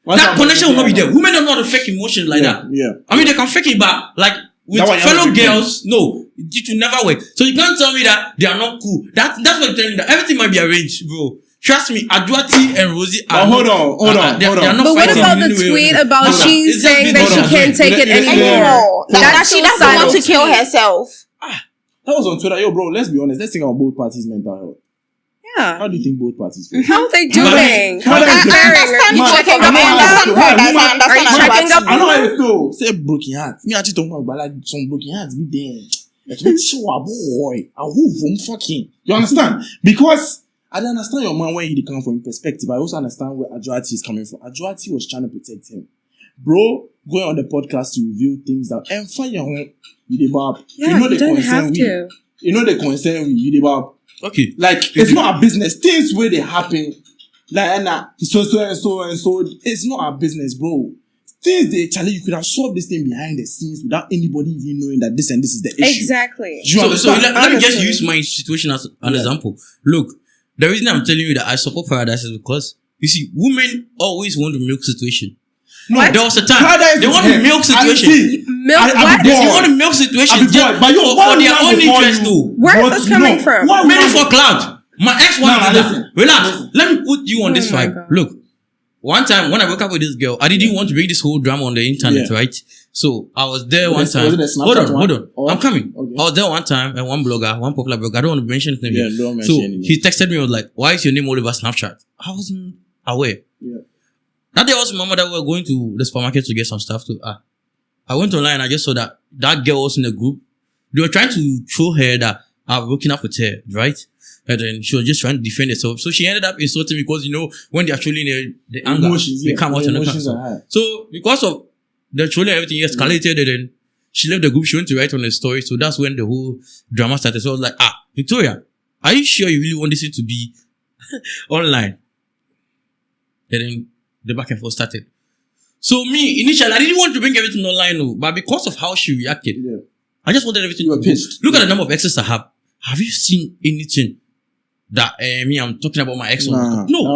That connection will not be there. Women don't know how to fake emotions like that. Yeah. I mean, they can fake it, but like with fellow girls, no, it will never work. So you can't tell me that they are not cool. That's what I'm telling you. That everything might be arranged, bro. Trust me, Adwati and Rosie are. Hold on. They are not. But what about the tweet about she saying that she can't take it anymore? That she doesn't want to kill herself. That was on Twitter. Yo, bro, let's be honest. Let's think about both parties' mental health. Yeah. How do you think both parties feel? How are they doing? I understand. I know how you feel. Say broken hearts. Me actually talking about like some broken hearts. Be there. It's so a boy. I hope fucking. You understand? Because I don't understand your man when he come from perspective. I also understand where Adwati is coming from. Adwati was trying to protect him. Bro, going on the podcast to reveal things that and find your home. You know the concern we. You know the concern we. You okay. Like, it's not our business. Things where they happen, like, so. It's not our business, bro. Things Charlie, you could have solved this thing behind the scenes without anybody even knowing that this and this is the issue. Exactly. So let me just use my situation as an example. Look, the reason I'm telling you that I support Paradise is because, you see, women always want to milk situation. No, there was a time they want to milk situation. Milk what? They want to milk situation just for their own interest too. Where is this coming from? Maybe for cloud. My ex wanted that. Relax. Let me put you on this vibe. Look, one time when I woke up with this girl, I didn't want to bring this whole drama on the internet, right? So I was there one time. Hold on. I'm coming. Okay. I was there one time, and one popular blogger, I don't want to mention his name. Yeah, don't mention him. He texted me and was like, "Why is your name all over Snapchat?" I wasn't aware. Yeah. That day I was remember that we were going to the supermarket to get some stuff too. I went online, I just saw that girl was in the group. They were trying to show her that I've broken up with her, right? And then she was just trying to defend herself. So she ended up insulting me because, when they are trolling the anger, they come out and the So because of the trolling, everything escalated, and then she left the group, she went to write on the story. So that's when the whole drama started. So I was like, Victoria, are you sure you really want this thing to be online? And then the back and forth started. So me, initially, I didn't want to bring everything online, but because of how she reacted, I just wanted everything to be pissed. Look at the number of exes I have. Have you seen anything that I'm talking about my ex? No,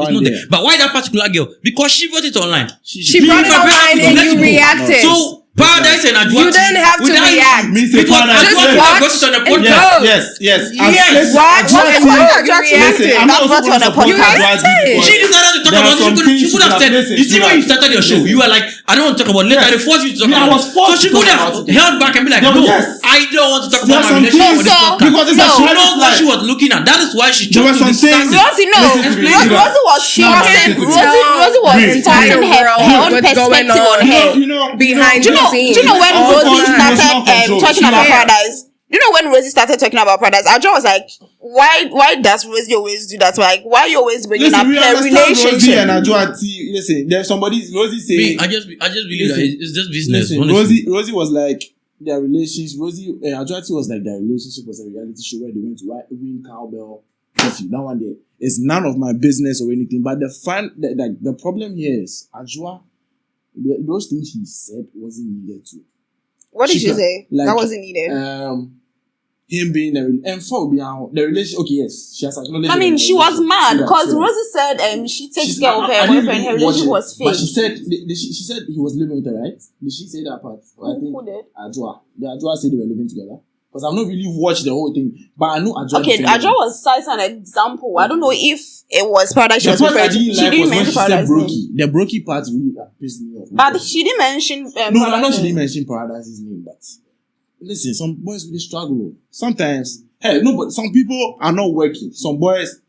it's not there. But why that particular girl? Because she brought it online. She brought it online and you reacted. So Paradise and Adwa. You didn't have to react. Just watch and go. Yes. Watch and reacted. That's what's on the podcast. She decided to talk about it. She could have said, you see when you started your show, you were like, I don't want to talk about it. Later, they forced you to talk about it. So she could have held back and be like, no, I don't want to talk about my relationship with this podcast. Because she knows what she was looking at. That is why she chose to distance. Rosie was talking her own perspective on her. Behind do you know when Rosie started talking about Paradise? You know when Rosie started talking about Paradise, Adjo was like, why does Rosie always do that? Like, why you always bringing up her relationship? Rosie and Adjo, listen, there's somebody, Rosie saying... I just believe that it's just business. Listen, Rosie was like, their relationship, Adjo was like, their relationship was a reality show where they went to win cowbell coffee. That one day, it's none of my business or anything, but the problem here is, Adjo, those things he said wasn't needed to. What did you say? That wasn't needed. Him being and for the relationship. Okay, yes, she has acknowledged. I mean, she was mad because Rosie said she takes care of her boyfriend. Her relationship was fake. But she said he was living with her, right? Did she say that part? Who did? Adjoa. The Adjoa said they were living together. Because I've not really watched the whole thing, but I know Adjoa. Okay, Adjoa was citing an example. I don't know if it was Paradise. She didn't mention Paradise. The Brokey part really pissed me off. But she didn't mention. I know she didn't mention Paradise's name, but listen, some boys really struggle. Sometimes, but some people are not working. Some boys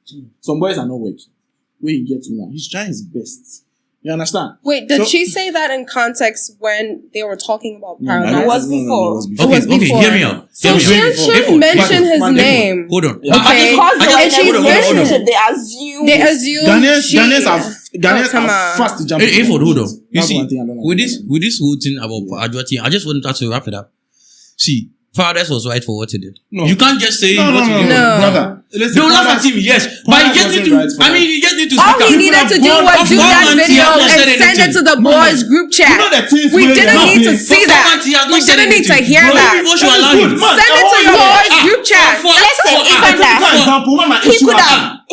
are not working. Where he gets to now, he's trying his best. You understand? Wait, did she say that in context when they were talking about Paradise? It was before. Okay, hear me out. So she shouldn't mention his name. Hold on. Okay. Because they assume. Ghanaians are fast to jump. Hayford, hold on. You see, with this whole thing about Adjoa, I just wanted to wrap it up. See, Paradise was right for what he did. No. You can't just say what he did. No. Brother. Don't laugh at him, yes. But you just need to, you just need to all he needed to do was do that video and send it to the boys group chat. We didn't need to see that. We didn't need to hear that. Send it to your boys group chat. Listen, he could have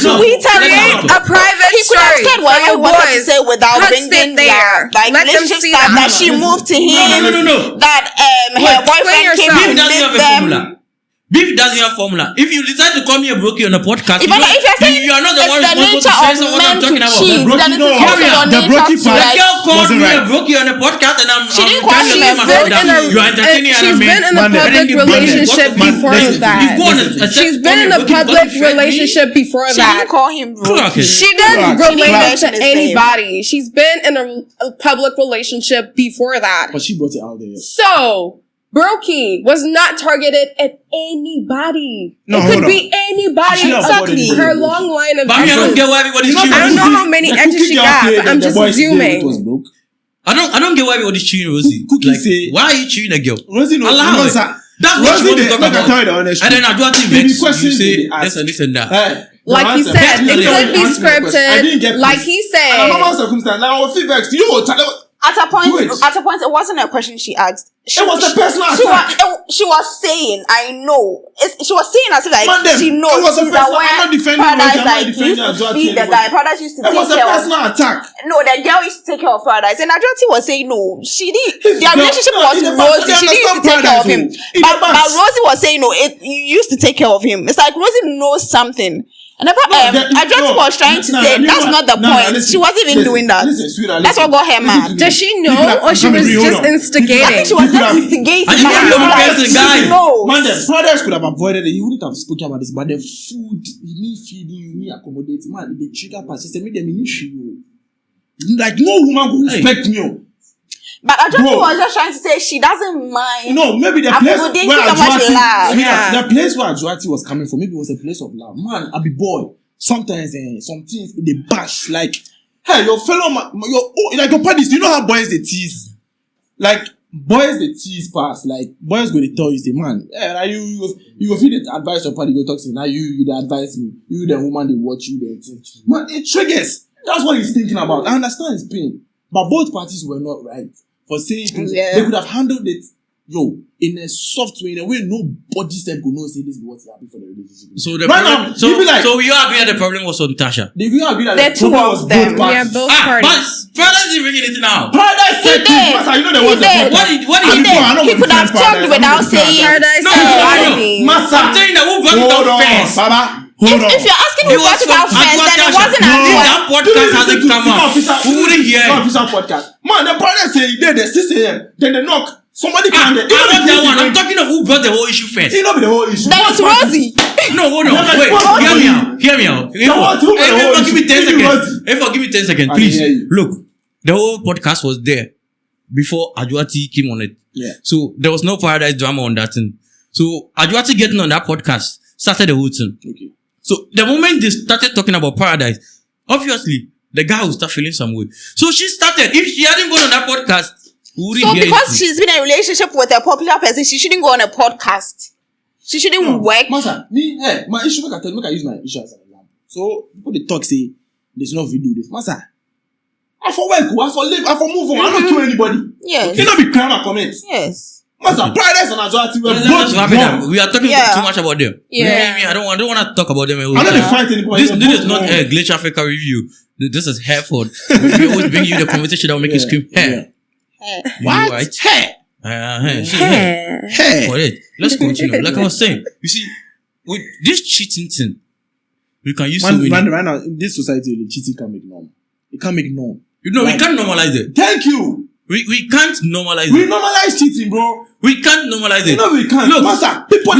tweeted a private story for your boys without bringing their relationship stuff that she moved to him. That her boyfriend came to live them. Beef doesn't have formula. If you decide to call me a brokey on a podcast, you are not the one responsible to say what I'm talking about. The brokey part wasn't right. Brokey on a podcast and I'm she's been in a public relationship before that. She's been in a public relationship before that. She didn't call him brokey. She didn't relate to anybody. She's been in a public relationship before that. But she brought it out there. So brokey was not targeted at anybody. It could be anybody. Exactly. Her long line of exes. I don't get why everybody's cheating. I don't know how many exes she got, but I'm just assuming. I don't get why everybody's cheating, Rosie. Like, why are you cheating a girl? Rosie, no. That's what you want to talk about. And then I do vex. You say this and that. Like he said, it could be scripted. Like he said. Normal circumstance. Now, feedback. At a point, it wasn't a question she asked. It was a personal attack. She was saying, I know. She was saying as if like she knows. It was a personal. I'm not defending the guy. Paradise used to take care of. It was a personal attack. No, the girl used to take care of Paradise, and Adjoti was saying no. She did. Their relationship was Rosie. She didn't used to take care of him. But Rosie was saying no. You used to take care of him. It's like Rosie knows something. And Adjoti was trying to say that's not the point. She wasn't even doing that. That's what got her mad. Does she know, or she was just instigating? I think she was just instigating. No, man, the brothers could have avoided it. He wouldn't have spoken about this, but the food, me feeding you, me accommodating, man, the trigger persistent, make them an issue. Like no woman would respect me. But Adjoti was just trying to say she doesn't mind. No, maybe the place where Adjoti was coming from, maybe it was a place of love. Man, I be boy. Sometimes some things they bash. Like, hey, your fellow like your parties, you know how boys they tease? Like boys they tease past. Like boys go to tell you, say, man, you go feel the advice your party go talk to. Now you they advise me. You the woman they watch you they think. Man, it triggers. That's what he's thinking about. I understand his pain. But both parties were not right. For saying things, they could have handled it, in a soft way, in a way nobody said could not say this is what's happening for the relationship. So the problem, so you agree that the problem was on Tasha? They will agree that the problem was both parties. Yeah, both parties. But Paradise is bringing it now. Paradise said this. You know there was a What did you do? He could have talked without saying Paradise. No. I'm saying that who brought it up first? If you're asking who brought it out first, then it wasn't that podcast hasn't come out. Who wouldn't hear it? Official podcast. Man, the brother say they 6 a.m. Then they knock. Somebody come there. I'm talking of who brought the whole issue first. It not be the whole issue. That was Rosie. No, hold on. Wait, hear me out. Give me 10 seconds, please. Look, the whole podcast was there before Adjoti came on it. Yeah. So there was no Paradise drama on that thing. So Adjoti getting on that podcast started the whole thing. Okay. So the moment they started talking about Paradise, obviously the guy will start feeling some way. So she started. If she hadn't gone on that podcast, so because she's been in a relationship with a popular person, she shouldn't go on a podcast. She shouldn't work. Masa, my issue, make I use my issue as an example. So people they talk say there's no video this. Masa, I for work, I for live, I for move on. I don't kill anybody. Yes. You don't be crying and comments. Yes. Masa, Paradise and Adjoti we are talking too much about them. Yeah. I don't want to talk about them. I'm not fighting anybody. This is not a Glitch Africa review. This is Hayford. We always bring you the conversation that will make you scream. Hey. What? Right? Hey. For it. Let's continue. Like I was saying, you see, with this cheating thing, we can use so many. Right now, in this society, the cheating can't make norm. It can't make norm. We can't normalize it. Thank you. We can't normalize it. We normalize cheating, bro. We can't normalize it. No, we can't. Look, Masa, people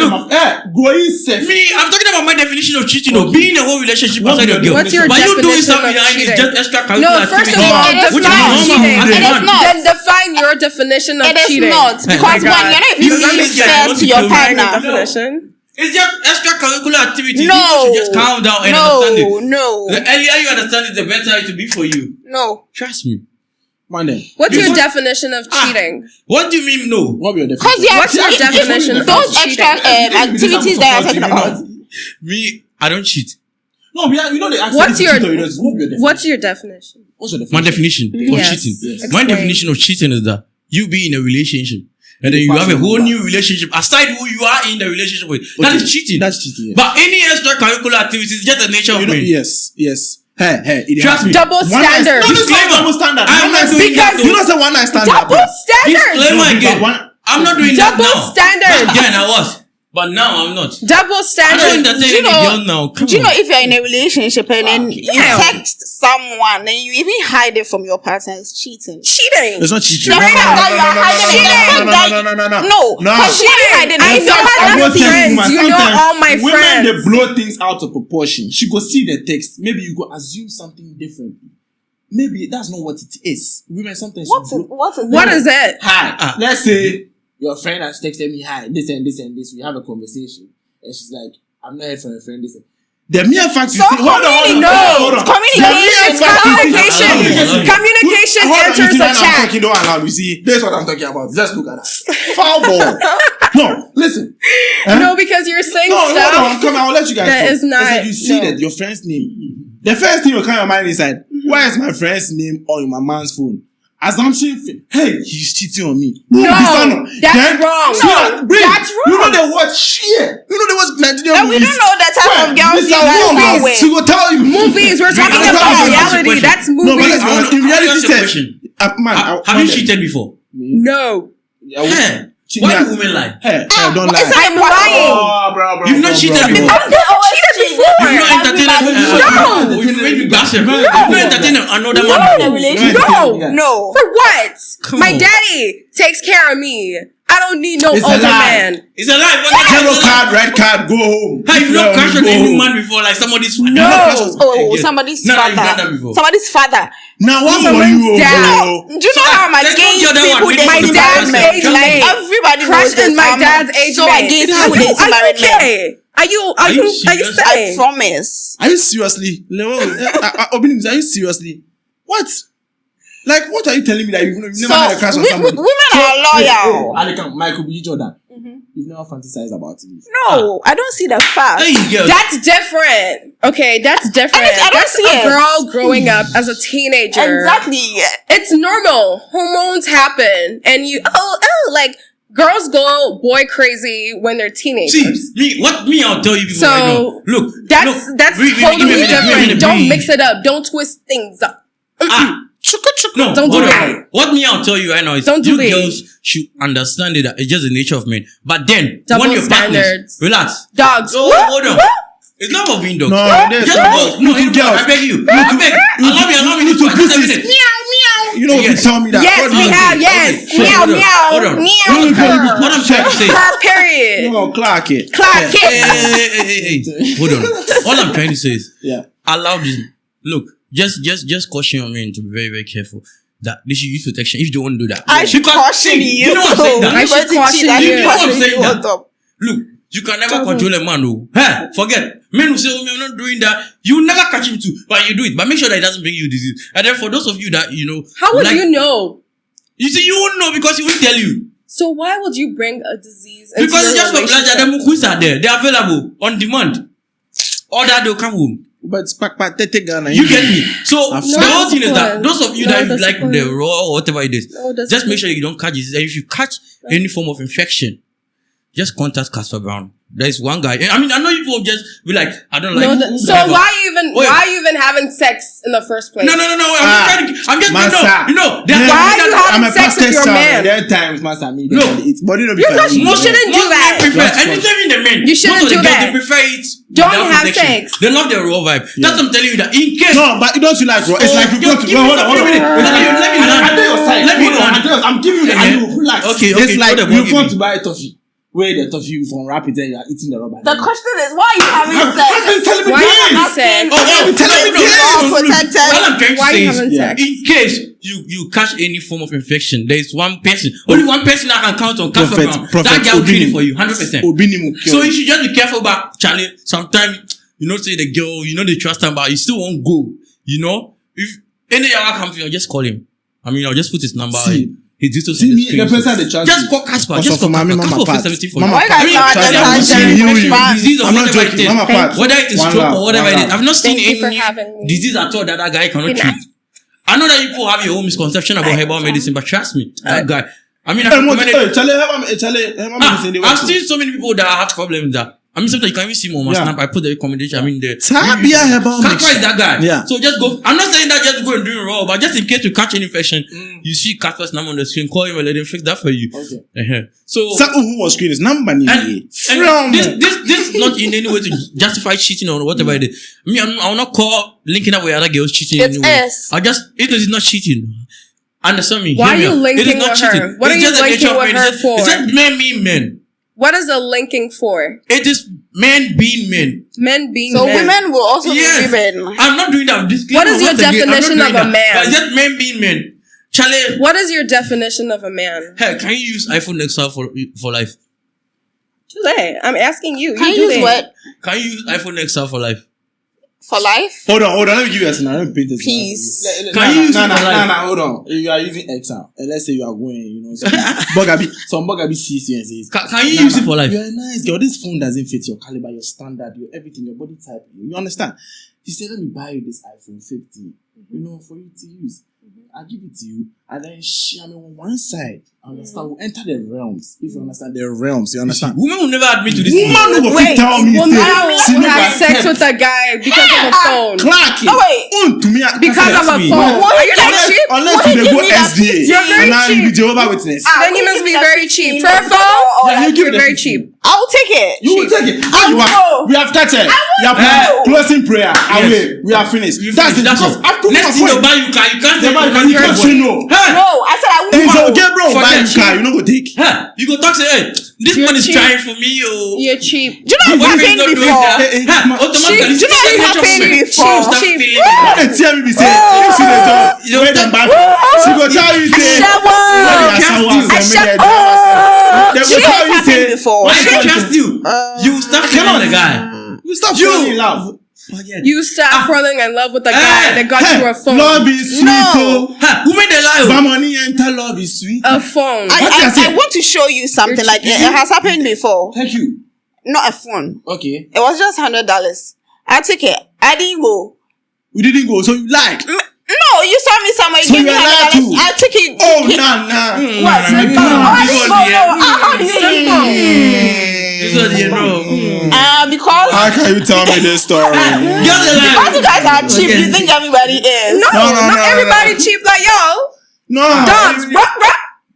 growing safe. I'm talking about my definition of cheating, or being in a whole relationship outside your girl. What's your but you doing definition something of behind cheating? is just extracurricular No, first of activity. all, define cheating. It is not. Then define your definition of cheating. It is not. Because when you're not even fair to your partner. Definition. It's just extracurricular activity. No. You should just calm down and understand it. No. The earlier you understand it, the better it will be for you. No. Trust me. What's your definition of cheating? What do you mean no? What's your definition? What's your definition of those cheating? extra activities that you're talking about? Me, I don't cheat. No, we know the What's your definition? What's your definition? My definition of cheating. Yes. My definition of cheating is that you be in a relationship and then you have a whole new relationship aside who you are in the relationship with. That is cheating. That's cheating. But any extracurricular activity is just the nature of me. Yes. Hey, trust me. Double standard. Double standard. I'm not doing that. You don't say one night standard. Double standard. Disclaimer again. I'm not doing that now. Double standard. Again, I was. But now I'm not. Double standard. Do you know if you're in a relationship and then you text someone and you even hide it from your partner, it's cheating. Cheating. It's not cheating. No. Because cheating. I know my friends. You know all my friends. Women, they blow things out of proportion. She go see the text. Maybe you go assume something different. Maybe that's not what it is. Women sometimes. What is it? Hi. Let's say your friend has texted me, hi, this and this and this. We have a conversation. And she's like, I'm not here for a friend. This. The mere fact you see, hold on. Communication enters the chat. Don't allow me. See, that's what I'm talking about. Just look at that. Foul ball. No, listen. No, because you're saying stuff. No, come on, I'll let you guys that know. is not. You see that your friend's name. The first thing will come to your mind is like, why is my friend's name on my man's phone? assumption. Hey, he's cheating on me. No, that's wrong. No, that's wrong. You know they watch shit. You know they watch Nigerian and movies. we don't know the type of girls you are with. She will tell you. Movies. We're talking about reality. That's movies. No, but in reality, have you cheated before? No. Why do women lie? Don't lie. I'm lying. Oh, bro. You've not cheated before. I've cheated before. You've not entertained. You made me gossip. You've not entertained another man before. No. For what? My daddy takes care of me. I don't need no older man. It's a lie. Yellow card, red card, go home. Have you not crashed on any man before? Like somebody's father? No. Somebody's father. Somebody's father. Now what for you? Do you know how my gay people they my dad's age like everybody knows this. My dad's age so I gay people they married men. Are you saying? I promise. Are you seriously? Are you seriously? What? Like, what are you telling me that you've never had a crush on somebody? Women are loyal. Michael B. Jordan. You've never fantasized about it. No, I don't see the fact. That's different. Okay, that's different. I don't see a girl growing up as a teenager. Exactly. It's normal. Hormones happen, and like girls go boy crazy when they're teenagers. See, I'll tell you people right now. Look, that's totally different. Don't mix it up. Don't twist things up. No, don't do it. What I'll tell you right now is girls should understand it that it's just the nature of men. But then, when your partners, relax. Dogs. Hold on. It's not about being dogs. No, I beg you. Allow me to put this. Meow. You know, you tell me that. Yes, we have. Yes. Meow. Hold on. What I'm trying to say. Period. No, Clark it. Hey. Hold on. All I'm trying to say is, allow this. Look. Just caution your men to be very, very careful that they should use protection if you don't want to do that. I should caution you. You know what I'm saying? I should caution you. You know what I'm saying? Look, you can never control a man, though. Hey, forget. Men will say, oh, I'm not doing that. You never catch him too, but you do it. But make sure that it doesn't bring you disease. And then for those of you that, how would you know? You see, you won't know because he won't tell you. So why would you bring a disease into because it's just for blood that them who's are there. They're available on demand. Or that they'll come home. But you get me. So the whole thing is that those of you that like the raw or whatever it is, just make sure you don't catch it. And if you catch any form of infection, just contact Casper Brown. There's one guy. I mean, I know people just be like, I don't like. So why are you even having sex in the first place? No. I'm just why are you having sex with your man? There are times, master, me. You shouldn't do that. You shouldn't do that. They prefer it. Don't have sex. They love the raw vibe. That's what I'm telling you that in case. No, but don't you like raw? It's like you go to. Hold on. Let me land. I'm giving you the relax. Okay. It's like you want to buy a toffee. Where the toffee from rapid and you are eating the rubber. The question is, why are you having sex? Why are you having sex? I'm trying to say in case you catch any form of infection, there is one person, only one person I can count on. That guy will treat it for you, 100%. So you should just be careful about Charlie. Sometimes say the girl, they trust him, but you still won't go. If any other comes, just call him. I'll just put his number. He did see me, the person the chance. Just call Casper. Just call Casper. Casper 70 for you. Disease or whatever it is. Whether it is stroke or whatever it is. I've not seen any disease at all that guy cannot treat. I know that people have your own misconception about herbal medicine, but trust me, that guy. I mean, I've seen so many people that have problems that. Sometimes you can even see more on my snap. I put the recommendation. Casper is that guy. Yeah. So just go. I'm not saying that just go and do it raw, but just in case you catch an infection, you see Casper's number on the screen, call him and let him fix that for you. Okay. So who was screen is number this is not in any way to justify cheating or whatever it is. I will not call linking up with other girls cheating. It is not cheating. Understand me? Why are you linking with her? What are you linking with her for? It's just men being men. What is the linking for? It is men being men. Men being men. So men. women will also be women. I'm not doing that. What is your definition of a man? But just men being men. Charlie. What is your definition of a man? Hey, can you use iPhone XR for life? Do they? I'm asking you. Can you use what? Can you use iPhone XR for life? For life? Hold on. Let me give you a scenario. Let me paint this. Please. Can you use it for life? Hold on. You are using XR. And let's say you are going, some Bogabi sees you and says, can you use it for life? You're a nice girl. This phone doesn't fit your caliber, your standard, your everything, your body type. You understand? He said, let me buy you this iPhone 50, for you to use. I give it to you, and then she on one side. Understand? We'll enter the realms. If you understand the realms, you understand? Women will never admit to this. Woman will tell me. Woman will have sex with a guy because of a phone. Clarky. Because of a phone. Are you that cheap? Unless you go SDA. You're very cheap. Jehovah Witness. Then you must be very cheap. For a phone, you're very cheap. I will take it. You will take it. We have started. We have closing prayer. We are finished. That's it. Because after next thing you buy, you can't say no. No, I said I won't. So Gabriel buy a car. You know go take. You go talk say, hey, this man is trying for me. You're cheap. Do you know what happened before? Do you know what happened before? They tell me say, you see the job. Where them buy for? She go tell you say, She has happened before. Why can't trust you? You stop killing the guy. You stop falling in love. Forget. You start falling in love with a guy that got you a phone. Love is sweet. Who made the lie? My money enter love is sweet. A phone. I want to show you something like it has happened before. Thank you. Not a phone. Okay. It was just $100. I took it. I didn't go. You didn't go, so you lied. No, you saw me somewhere. You So gave me you lied $100. too. I took it. Oh, nah. What? I didn't go. Because how can you tell me this story? Because you guys are cheap, you think everybody is. No, not everybody cheap like y'all. No. Dogs,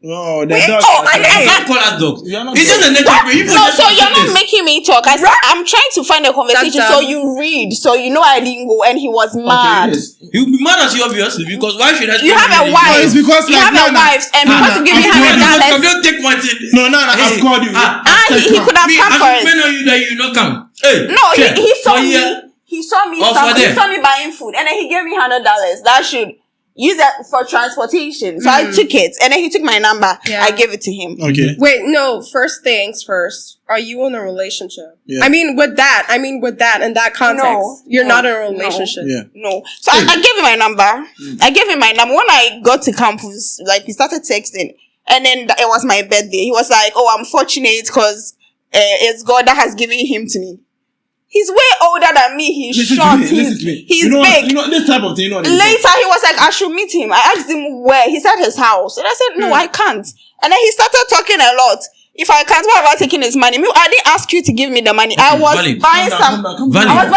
No, I can't call us dogs. It's just a network. No, so you're not making me talk. I'm trying to find a conversation so you read, so you know I didn't go and he was mad. He'll be mad at you obviously because why should I? You have a wife. It's because you have a wife, and because you give me $100. Don't take my thing. No, I've called you. He could have come for it. When are you that you not come? Hey, no, he saw me. He saw me. He saw me buying food, and then he gave me $100. That should use that for transportation. So I took it, and then he took my number. Yeah. I gave it to him. Okay. Wait, no. First things first. Are you in a relationship? Yeah. I mean, with that in that context, you're not in a relationship. No. So I gave him my number. I gave him my number when I got to campus. Like we started texting, and then it was my birthday. He was like, "Oh, I'm fortunate because it's God that has given him to me." He's way older than me. He's short. He's big. You know this type of thing. Later, he was like, I should meet him. I asked him where. He said his house. And I said, no, I can't. And then he started talking a lot. If I can't, why have I taken his money? I didn't ask you to give me the money. I was buying something. I am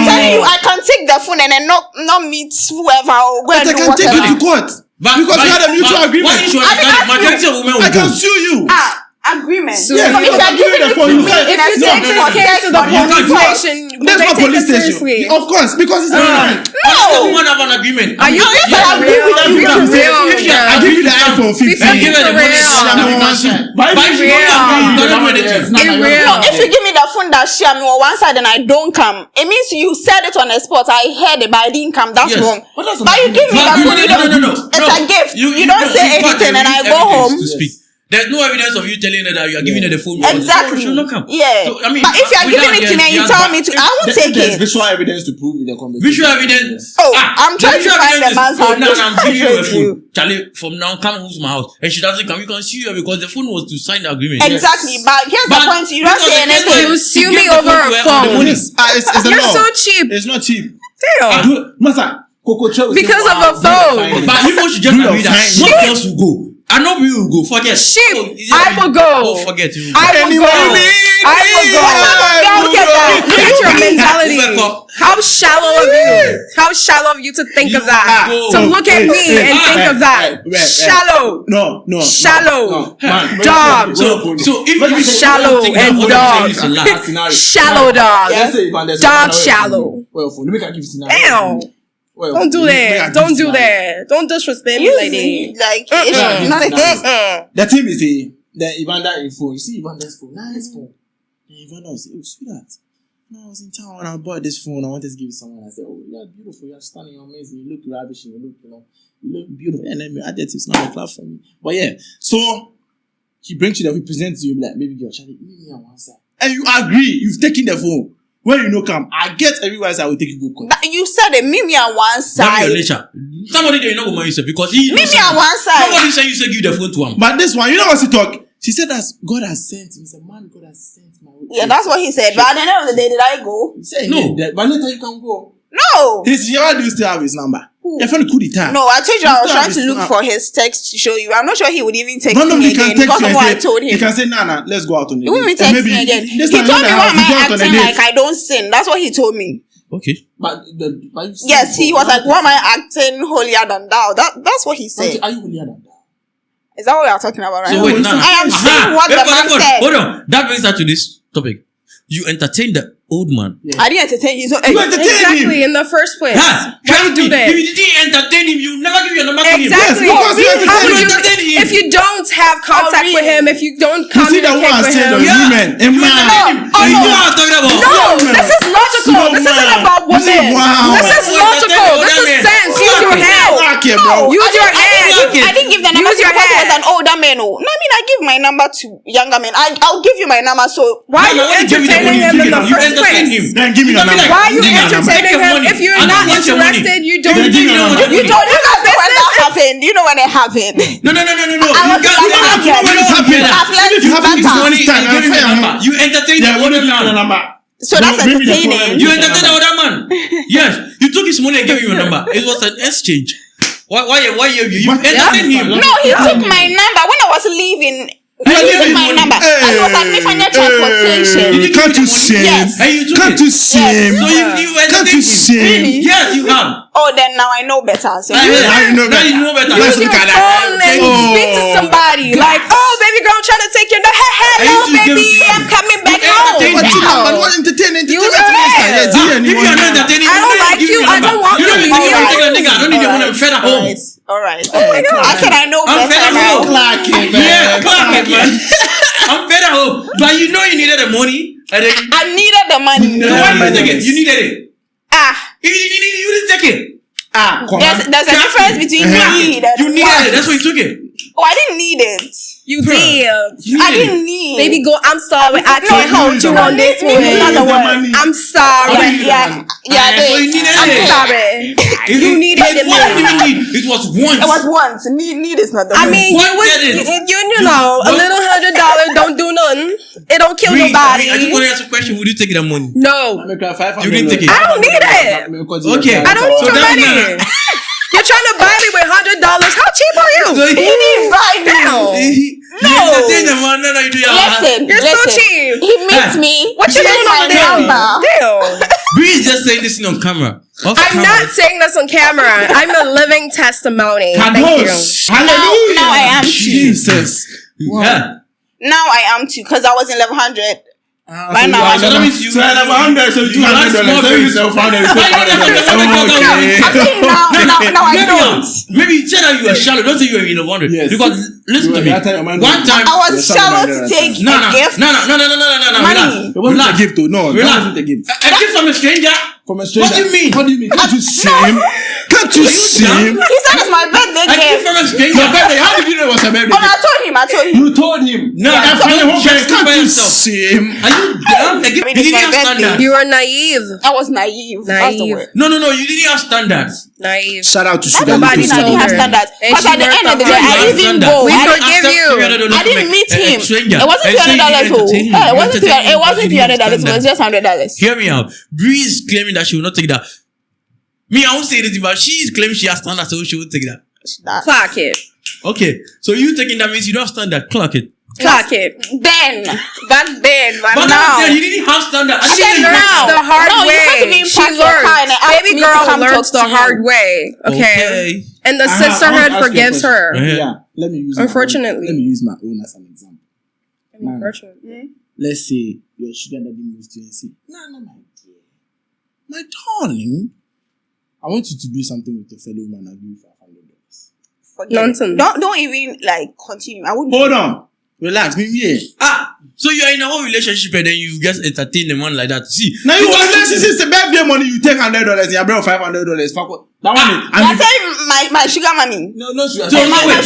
telling you, I can take the phone and then not meet whoever or go and do whatever. But I can take you to court. Because we had a mutual agreement. I can sue you. Agreement. So yes, if you give the phone, if you take this case to the police station, there's no police station. Of course, because it's not. No, woman have an agreement. Are you real? I give you the iPhone 15. I give you the money. If you give me the phone that share me on one side and I don't come, it means you said it on the spot. I heard it, but I didn't come. That's wrong. But you give me that phone. It's a gift. You don't say anything, and I go home. There's no evidence of you telling her that you are giving her the phone. Exactly. She'll not come. Yeah. So, I mean, but if you are giving it to me and you tell me to, I won't take it. There's visual evidence to prove in the conversation. Visual evidence. Oh, I'm trying to find the man's house. Now I'm giving you a phone. Charlie, from now, come home to my house. And she doesn't come. You can sue her because the phone was to sign the agreement. Exactly. But here's the point. You don't say anything. You sue me over a phone. You're so cheap. It's not cheap. Damn. Because of a phone. But people should just agree that no one else will go. I know you will go. Forget. Shit. I will go. Oh, forget you. I will go. Look at that. Look at your mentality. How shallow of you. How shallow of you to think of that. To look at me and think of that. Shallow. No. Shallow. Dog. So if shallow and dog. Shallow dog. Dog shallow. Damn. Don't do that. Don't do that. Don't disrespect me like that. Like, it's not a the thing is the Evander info. You see Evander's phone. Nice phone. And Evander will say, oh, sweetheart. I was in town and I bought this phone. I wanted to give it to someone. I said, oh, you're beautiful. You're stunning. You're amazing. You look ravishing. You look beautiful. And then adjectives not a clap for me. But yeah. So, he brings you that, he presents you like, baby girl, Charlie, meet me on one side. And you agree. You've taken the phone. When you know come, I get everywhere I will take you go court. You said it, meet me on one side. That's your nature. Somebody that you know what you said because he meet me on one side. Somebody said you said give the phone to him. But this one, you know what she talk? She said that God has sent me. He said, man, God has sent my way. Yeah, that's what he said. But at the end of the day, did I go? He said, no. But later you can go. No. Why do you still have his number? Your friend could it. No, I told you I was trying to look for his text to show you. I'm not sure he would even text me again because of what I told him. He can say, nah, let's go out on the date. He wouldn't even text me again. He told me, why am I acting like I don't sin? That's what he told me. Okay. But yes, he was like, why am I acting holier than thou? That's what he said. Are you holier than thou? Is that what we are talking about right now? Wait, I am saying what the man said. Hold on. That brings us to this topic. You entertained the old man. Yeah. I didn't entertain you. So you exactly him in the first place. Why you do that? If you didn't entertain him, you never give your number to him. Exactly. Yes, how would you entertain him? If you don't have contact with him, if you don't communicate with him, women. You know what I'm talking about? No, this is logical. This isn't about women. This is logical. This is sense. Use your head. Use your head. I didn't give the number to because he was an older man. No, I mean I give my number to younger men. I'll give you my number. So why are you entertaining him in the first place? Then give me your number. Why are you entertaining him? If you're not interested, you don't. You know when that happened. You know when it happened. No. I was you entertain the older man. So that's entertaining. You entertain the older man. Yes, you took his money and gave him your number. It was an exchange. Why you entertain him? No, he took my number when I was leaving. He took my number. And it was like me financial transportation. Can't you see him? Can't you see him? Can't you see him? Yes, you have. Oh, then now I know better. So now you know better. Use your phone and speak to somebody. Like, oh, baby girl, I'm trying to take your number. Hello, baby, I'm coming back home. What entertaining? Use your head. If you are not entertaining, I don't like you. I don't want you to leave me alone. I don't need the one I'm fed at home. Alright. Oh my God. I said I know better. I'm fed at home. Clock it, man. I'm fed at home. But you know you needed the money. I needed the money. So why did you take it? You needed it. If you didn't take it. There's a difference between need and you needed it. That's why you took it. Oh, I didn't need it. You did. I didn't need. Baby girl, I'm sorry. I can't hold you on this one. I'm sorry. Yeah. So you needed I'm it. sorry. You needed it. What did you need? It was once. It was once. Need is not the I mean, you know, a little $100 don't do nothing. It don't kill nobody. I just want to ask a question. Would you take that money? No. You didn't take it. I don't need it. Okay. I don't need your money. You're trying to buy me with $100. How cheap are you? He didn't buy me. Listen, you're so cheap. He meets me. What you doing over there? Damn. Bree is just saying this on camera. I'm not saying this on camera. I'm a living testimony. Thank you. Hallelujah. Now I am too. Jesus. Yeah. Now I am too because I was in 1100. Right now, so that means you have $100, so $200. Now I don't. Maybe you said that you were shallow. Don't say you were in 100. Yes. Because listen to me. One time I was shallow to take a gift. No. Money. It wasn't a gift, though. No, it wasn't a gift. A gift from a stranger. From a stranger. What do you mean? Can't you see him? Can't you see him? He said it's my birthday gift. A gift from a stranger. Your birthday. How did you know it was a birthday gift? I told him. You told him. No, that's not the whole Can't you see him? Are you dumb? You didn't have standards. You were naive. I was naive. That's the word. No. You didn't have standards. Naive. Shout out to Sugar. Nobody didn't have standards. Because at the end of the day, I didn't go. We forgive you. I didn't meet him. It wasn't $200. It wasn't $200. It was just $100. Hear me out. Bree is claiming that she will not take that. Me, I won't say this, but she is claiming she has standards, so she will take that. Clock it. Okay, so you taking that means you don't have standard. Clock it. Clock it. Back then, but now. You didn't have standard. She learns the hard way. She learns. Baby girl learns the hard way. Okay. And the sisterhood forgives her. Yeah. Let me use. Unfortunately. Let me use my own as an example. Unfortunately. Let's say your sugar daddy moves to you and say, "No, my dear, my darling, I want you to do something with your fellow man. I'll give you $500." Nonsense. Don't even continue. I wouldn't. Hold on. Relax, me here. So you are in a whole relationship and then you just entertain the man like that. See, now you want relationship, the birthday money, you take $100 and you bring $500. Fuck what? That one. You're saying my sugar mommy. No sugar. So wait.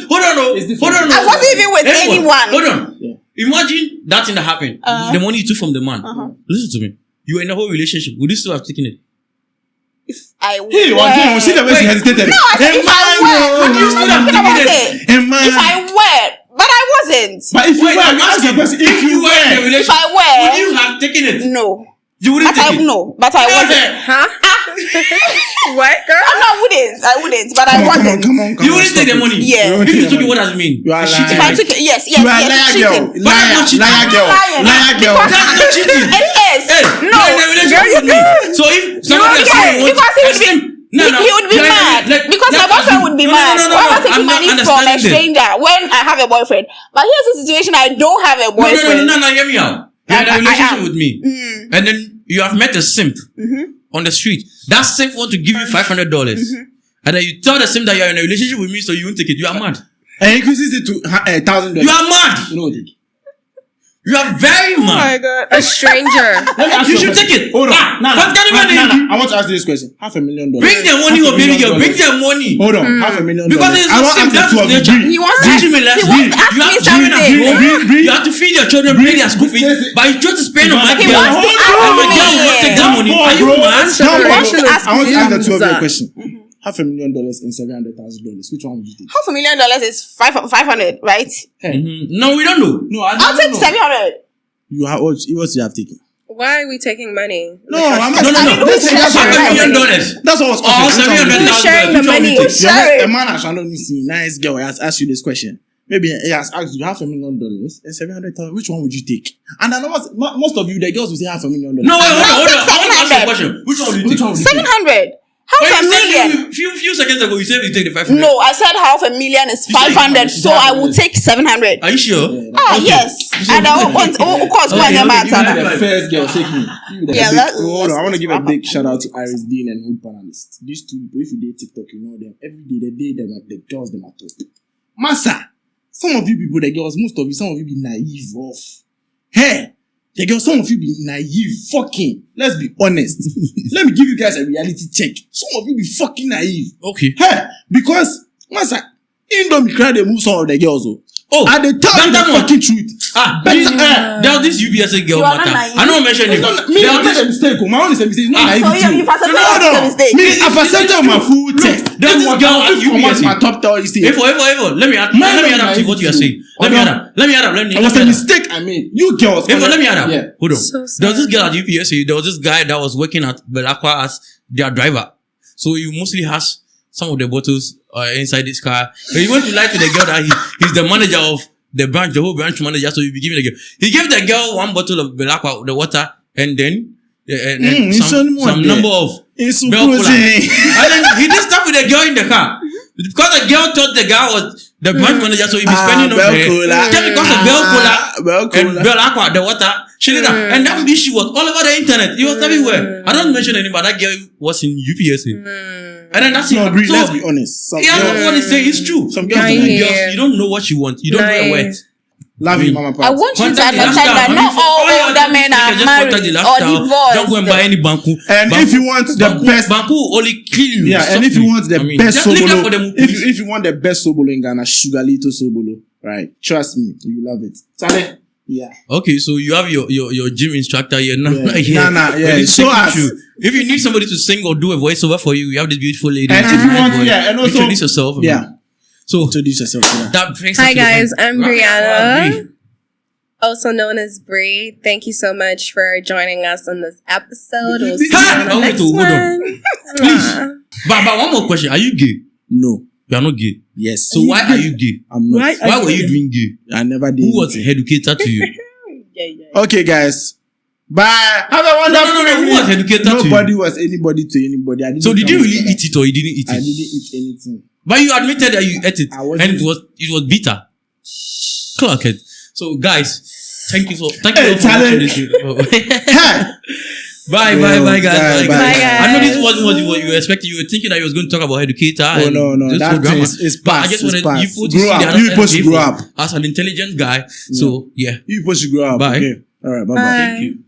Hold on. I wasn't even with anyone. Hold on. Yeah. Imagine that thing that happened. The money you took from the man. Listen to me. You were in a whole relationship. Would you still have taken it? If I were. Hey, see the way she hesitated. No, I said if I were. Would you still have taken it? If I were. But I wasn't. But if you were, ask the question. If you were, if I were, would you have taken it? No. You wouldn't take it? No, but I wasn't. Huh? What, girl? I wouldn't, but I wasn't. Come on. You wouldn't take the money? Yeah. If you took it, what does it mean? You are lying. If I took it, yes, You are liar girl. Liar girl. That's not cheating. It is. Hey, No, you're in a relationship with me. So if somebody else he would be mad because my boyfriend would be mad. Why am I taking money from a stranger when I have a boyfriend? But here's the situation: I don't have a boyfriend. No, hear me out. You're in a relationship with me, and then you have met a simp on the street. That simp want to give you $500, and then you tell the simp that you're in a relationship with me, so you won't take it. You are mad. And increases it to $1,000. You are mad. You know what? You are very mad. Oh my God. A stranger. You should take it. Hold on. I want to ask you this question. $500,000. Bring the money, oh baby girl. Bring the money. Hold on. $500,000. Because it's a simp. That's his nature. He wants to ask me something. You have to feed your children, pay their school fees, but you try to spend on my girl. He wants to ask And my me. girl will not take that money. Are you mad? I want to ask the two of you a question. $500,000 and $700,000. Which one would you take? $500,000 is 500, right? No, we don't know. No, I'll take 700. You have what you have taken? Why are we taking money? No, I'm not. No. That's $500,000. That's what was Who's sharing the money? A man has randomly seen nice girl has asked you this question. Maybe he has asked you $500,000 and $700,000. Which one would you take? And I know most of you, the girls will say $500,000. No, wait, hold on. I want to ask you a question. Which one would you take? 700. Half a million. Few seconds ago, you said you take the 500. No, I said $500,000 is 500, so I will take 700. Are you sure? Yes. And I want, of course, one number. The first girl, take me. Yeah, hold on. I want to give a big shout out to Iris Dean and Hood Panelist. These two people, if you date TikTok, you know them. Every day, they date them like the girls, them at top. Massa, some of you people, the girls, most of you, some of you be naive, rough. Hey, the girls, some of you be naive, fucking. Let's be honest. Let me give you guys a reality check. Some of you be fucking naive. Okay. Hey, because, Massa, Indomie cry, they move some of the girls, and they tell you the fucking truth. There was this UBSA girl matter. I don't mention it. Me, I made a mistake. My own is a mistake. It's not So naivety. you've accepted a mistake. Me, I've accepted my full text. There's this girl at UBSA. My top tower is Evo. Let me add up to what you are saying. Let me add up. It was a mistake I made. You girls. Evo, let me add up. Yeah. Hold on. So There was this girl at UPSA. There was this guy that was working at Belacqua as their driver. So he mostly has some of the bottles inside this car. But he went to lie to the girl that he's the manager of the branch, the whole branch manager. So he'll be giving the girl. He gave the girl one bottle of Belacqua, the water, and then some number of Bell Cola. And then he did stuff with the girl in the car. Because the girl thought the guy was the branch manager, so he'd be spending on her. Just because of Bell Cola and Belacqua, the water, she did that. And that issue was all over the internet. It was everywhere. I don't mention anybody. That girl was in UPSA. And then that's it. No, let's be honest. What he's saying is true. Some girls, you don't know what you want. You don't know your worth. Love you, Mama. I want you to understand that not all older men are married or divorced. Don't go and buy any banku. And if you want the best, banku only kill you. Yeah, and if you want the best sobolo, if you want the best sobolo in Ghana, Sugarlito sobolo, right? Trust me, you love it. Sale? Yeah. Okay, so you have your gym instructor here. Yeah. So if you need somebody to sing or do a voiceover for you, you have this beautiful lady. And if you want, and also introduce yourself. Yeah. So introduce yourself. Hi guys, I'm Brianna, also known as Bree. Thank you so much for joining us on this episode. We'll see you on the next one. Please. But one more question: are you gay? No. You are not gay. Yes. So why are you gay? I'm not. Why were you doing gay? I never did. Who was a headucator to you? Okay, guys. Bye. Have a wonderful No. Who was educated to you? Nobody was anybody to anybody. So did you really eat it or you didn't eat it? I didn't eat anything. But you admitted that you ate it. And it was bitter. Clock it. So guys, thank you for watching this video. Bye guys. I know this wasn't what you were expecting. You were thinking that you was going to talk about educator. Oh no. That is past. But I just wanted you you supposed to grow up as an intelligent guy. So yeah. You supposed to grow up. Bye. Okay. All right. Bye. Bye. Thank you.